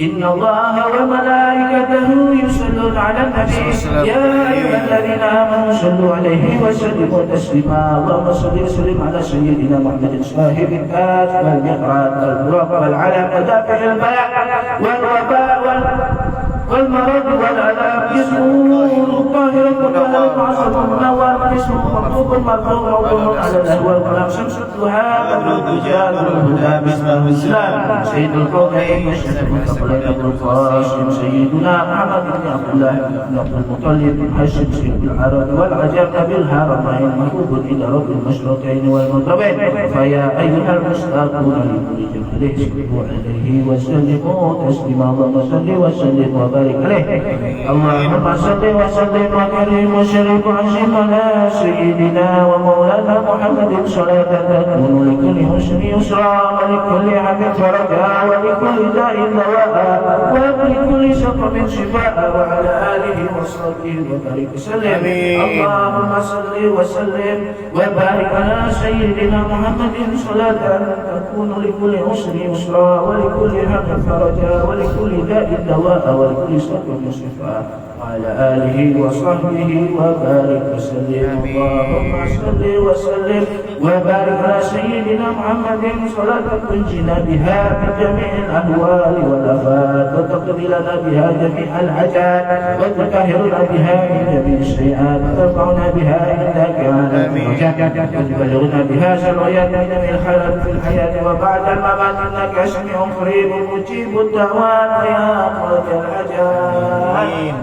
إن الله وملائكته يصلون على النبي يا أيها الذين آمنوا صلوا عليه وسلموا تسليما. اللهم صل وسلم على سيدنا محمد صاحب التاج والمحراب والبراق والعلم ودافع البلاء والوباء والمرض والعذاب اسمه طاهر مطهر معصوم منور اسمه مكتوب مرفوع موضوع على الأهوال والكلام شمس الضحى بدر الدجى الهدى باسمه الإسلام سيد الكونين والشرف والثقلين أبو القاسم سيدنا محمد بن عبد الله بن عبد المطلب بن هاشم سيد العرب والعجب بالهرمين محبوب إلى رب المشرقين والمغربين. فيا أيها المشتاقون لكل جماله صلوا عليه وسلموا تسليما. اللهم صل وسلم وبارك عليه. اللهم صل وسلم وكرم وشرف وعظم على سيدنا ومولانا محمد صلاة تكون لكل حسن يسرا ولكل هم فرجا ولكل داء دواء ولكل سقم شفاء وعلى آله وصحبه وبارك وسلم. اللهم صل وسلم وبارك على سيدنا محمد صلاة تكون لكل حسن يسرا ولكل هم فرجا ولكل داء دواء ولكل سقم شفاء وعلى آله وصحبه وبارك وسلم. اللهم صل وسلم وبارك على سيدنا محمد صلاة تنجينا بها من جميع الأهوال والآفات وتقضي لنا بها جميع الحاجات وتطهرنا بها من جميع السيئات وترفعنا بها عندك على الدرجات وتبلغنا بها سريات من جميع الخيرات في الحياة وبعد الممات إنك سميع قريب مجيب الدعوات ويا أخرج الحاجات.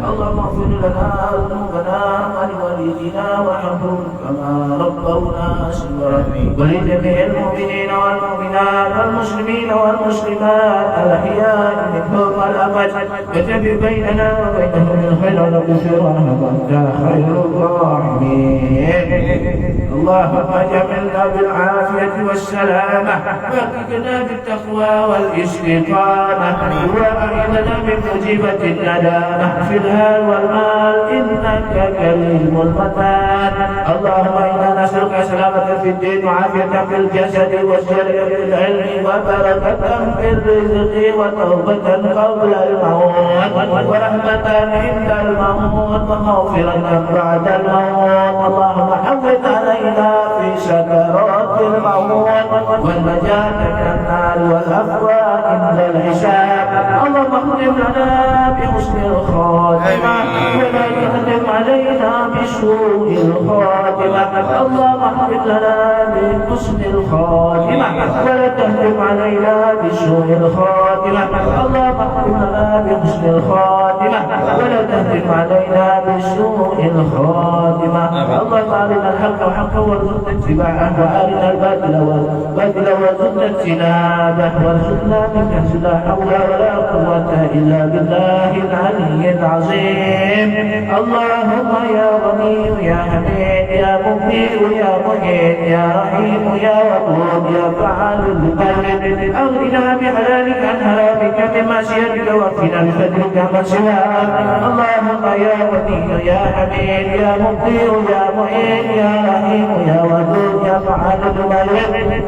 اللهم اغفر لنا ذنوبنا ولوالدينا وارحمهم كما ربونا صغارا ولجميع المؤمنين والمؤمنات والمسلمين والمسلمات الأحياء منهم والأموات وتبع بيننا وبينهم الخير واغفر لهم أنت خير الراحمين. اللهم جملنا بالعافية والسلامة وارزقنا بالتقوى والاستقامة وأعذنا من مجيبة الندامة في الهال والمال إنك كريم المتان. اللهم إنا نسألك سلامة في الدين وعافية في الجسد والشرع في العلم وبركة في الرزق وتوبة قبل الموت ورحمة عند الموت ومغفرة بعد الموت. اللهم حفظ علينا في سكرات الموت والنجاة من النار والأفواه عند الحساب. اللهم اختم لنا بحسن الخاتمة ولا تختم علينا بسوء الخاتمة. اللهم اختم لنا بحسن الخاتمة ولا تختم علينا بسوء الخاتمة. اللهم اختم لنا بحسن الخاتمة ولا تختم علينا بسوء الخاتمة. اللهم أرنا الحق حقا وارزقنا اتباعه وأرنا الباطل باطلا وارزقنا اجتنابه وارزقنا منك لا حول ولا قوة إلا بالله العلي العظيم. اللهم يا غني يا حميد يا مبدئ يا مهين يا رحيم يا ودود يا فعال للخير أغننا بحلالك عن حرامك من معصيتك واكفنا بفضلك من سواك. اللهم يا غني يا حميد يا مبدئ يا مهين يا رحيم يا ودود يا فعال للخير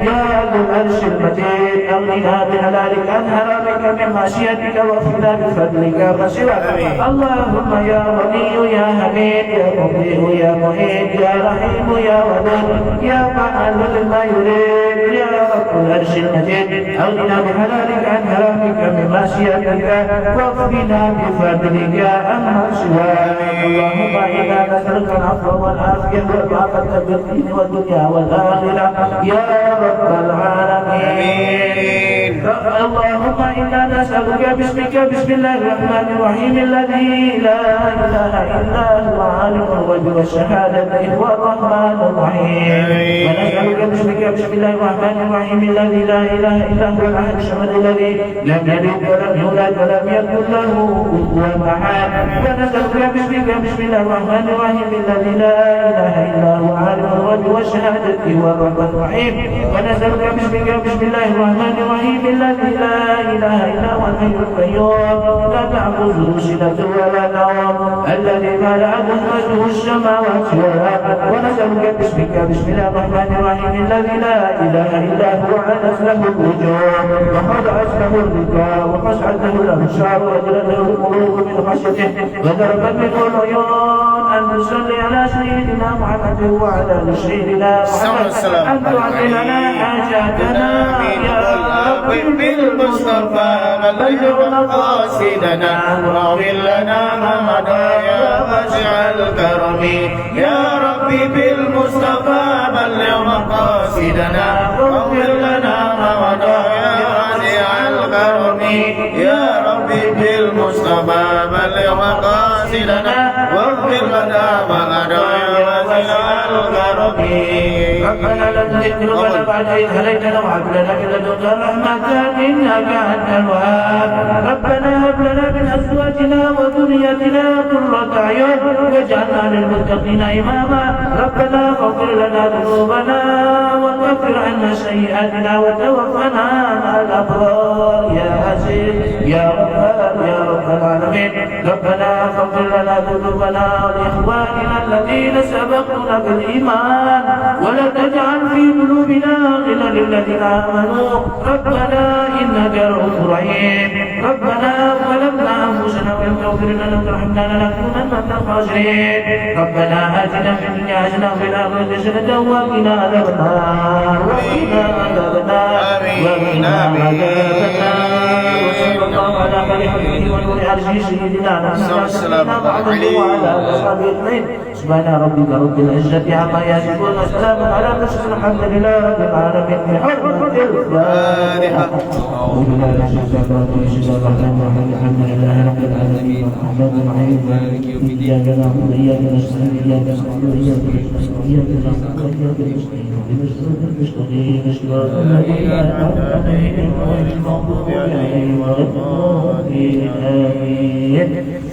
يا ذو العرش المجيد أغننا بحلالك عن حرامك من معصيتك واكفنا بفضلك من سواك. اللهم يا غني يا حميد يا مبدئ يا مهين يا رحيم يا ودود يا فعال لما يريد يا رب العرش المجيد أغننا بحلالك عن حرامك من معصيتك واكفنا بفضلك عما سواك. اللهم إنا نسألك العفو والعافية والعافية في الدين والدنيا والآخرة يا رب العالمين. اللهم إنا نسألك بسم الله الرحمن الرحيم الذي لا إله إلا هو عالم الغيب والشهادة هو الرحمن الرحيم ونسألك بسم الله الرحمن الرحيم الذي لا إله إلا هو الأحد الصمد الذي لم يلد ولم يولد ولم يكن له كفوا أحد ونسألك بسم الله الرحمن الرحيم الذي لا إله إلا هو عالم الغيب والشهادة هو الرحمن الرحيم ونسألك بسم الله الرحمن الرحيم الذي لا إله إلا هو الحي القيوم لا تأخذه سنة ولا نوم الذي ملأ ظلمته السماوات والأرض ونسألك بسم الله الرحمن الرحيم الذي لا إله إلا هو عنت له الوجوه وخضعت له الركاب وخشعت له الأبصار وجلت له القلوب من خشيته وذربت منه العيون أن نصلي على سيدنا محمد وعلى آل سيدنا محمد أن تعطينا حاجاتنا يا رب بالمصطفى بلغ مقاصدنا واغفر لنا ما مضى يا واسع الكرم يا ربي بالمصطفى بلغ مقاصدنا واغفر لنا ما مضى يا واسع الكرم يا ربي بالمصطفى بلغ مقاصدنا واغفر لنا ما مضى يا واسع الكرم ربنا لا تزغ قلوبنا بعد إذ هديتنا وهب لنا من لدنك رحمة إنك أنت الوهاب ربنا هب لنا من أزواجنا وذريتنا قرة أعين واجعلنا للمتقين إماما ربنا اغفر لنا ذنوبنا وكفر عنا سيئاتنا وتوفنا مع الأبرار يا عزيز يا غفار يا رب العالمين ربنا اغفر لنا ذنوبنا ولإخواننا الذين سبقونا بالإيمان ولا تجعل في قلوبنا غلا للذين آمنوا ربنا إنك رؤوف رحيم ربنا ظلمنا أنفسنا وإن تغفر لنا وترحمنا لنكونن من الخاسرين ربنا آتنا في الدنيا حسنة وفي الآخرة حسنة وقنا عذاب النار وقنا عذاب النار وقنا عذاب النار وصلى الله على خير خلقه ونور عرشه سيدنا محمد وعلى آله وصحبه أجمعين سبحان ربك رب العزة عما يصفون وسلام على المرسلين الحمد لله رب العالمين بحرمة الفاتحة أعوذ بالله من الشيطان الرجيم بسم الله الرحمن الرحيم الحمد لله رب العالمين الرحمن الرحيم مالك يوم الدين إياك نعبد وإياك نستعين إياك نعبد وإياك نستعين إياك نعبد وإياك نستعين اهدنا الصراط المستقيم صراط الذين أنعمت عليهم غير المغضوب عليهم ولا الضالين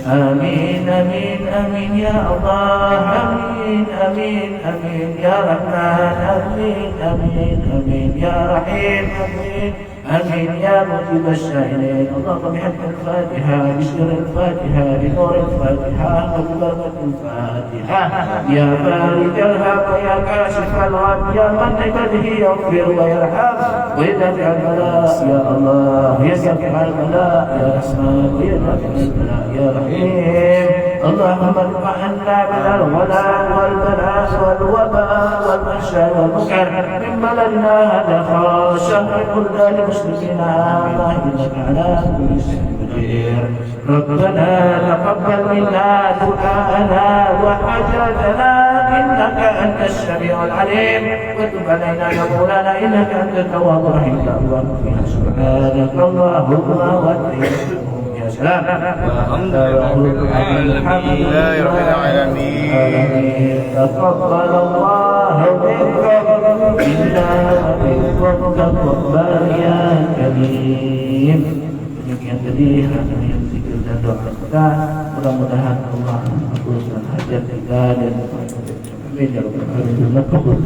آمين آمين آمين يا الله آمين آمين آمين يا رحمن آمين آمين آمين يا رحيم آمين آمين يا مجيب السائلين اللهم بحق الفاتحة بسر الفاتحة بنور الفاتحة وببركة الفاتحة يا فارج الهم يا كاشف الغم يا من بده يغفر ويرحم ويدفع البلاء يا الله يدفع البلاء يا رحمن ويدفع البلاء يا رحيم اللهم ارفع عنا من الغلاء والبلاء والوباء والفحشاء والمنكر من بلدنا هذا خاصة من بلدان المسلمين الله انك على كل شيء قدير ربنا تقبل منا دعاءنا وحاجاتنا انك انت السميع العليم وتب علينا يا مولانا انك انت التواب الرحيم اللهم فيها سبحانك اللهم وبحمدك سلام الحمد لله رب العالمين تقبل الله منكم إنا منكم تقبل يا كريم. Demikian tadi yang zikir dan doa kita, mudah-mudahan Allah mengabulkan hajat kita dan kami dalam kabul.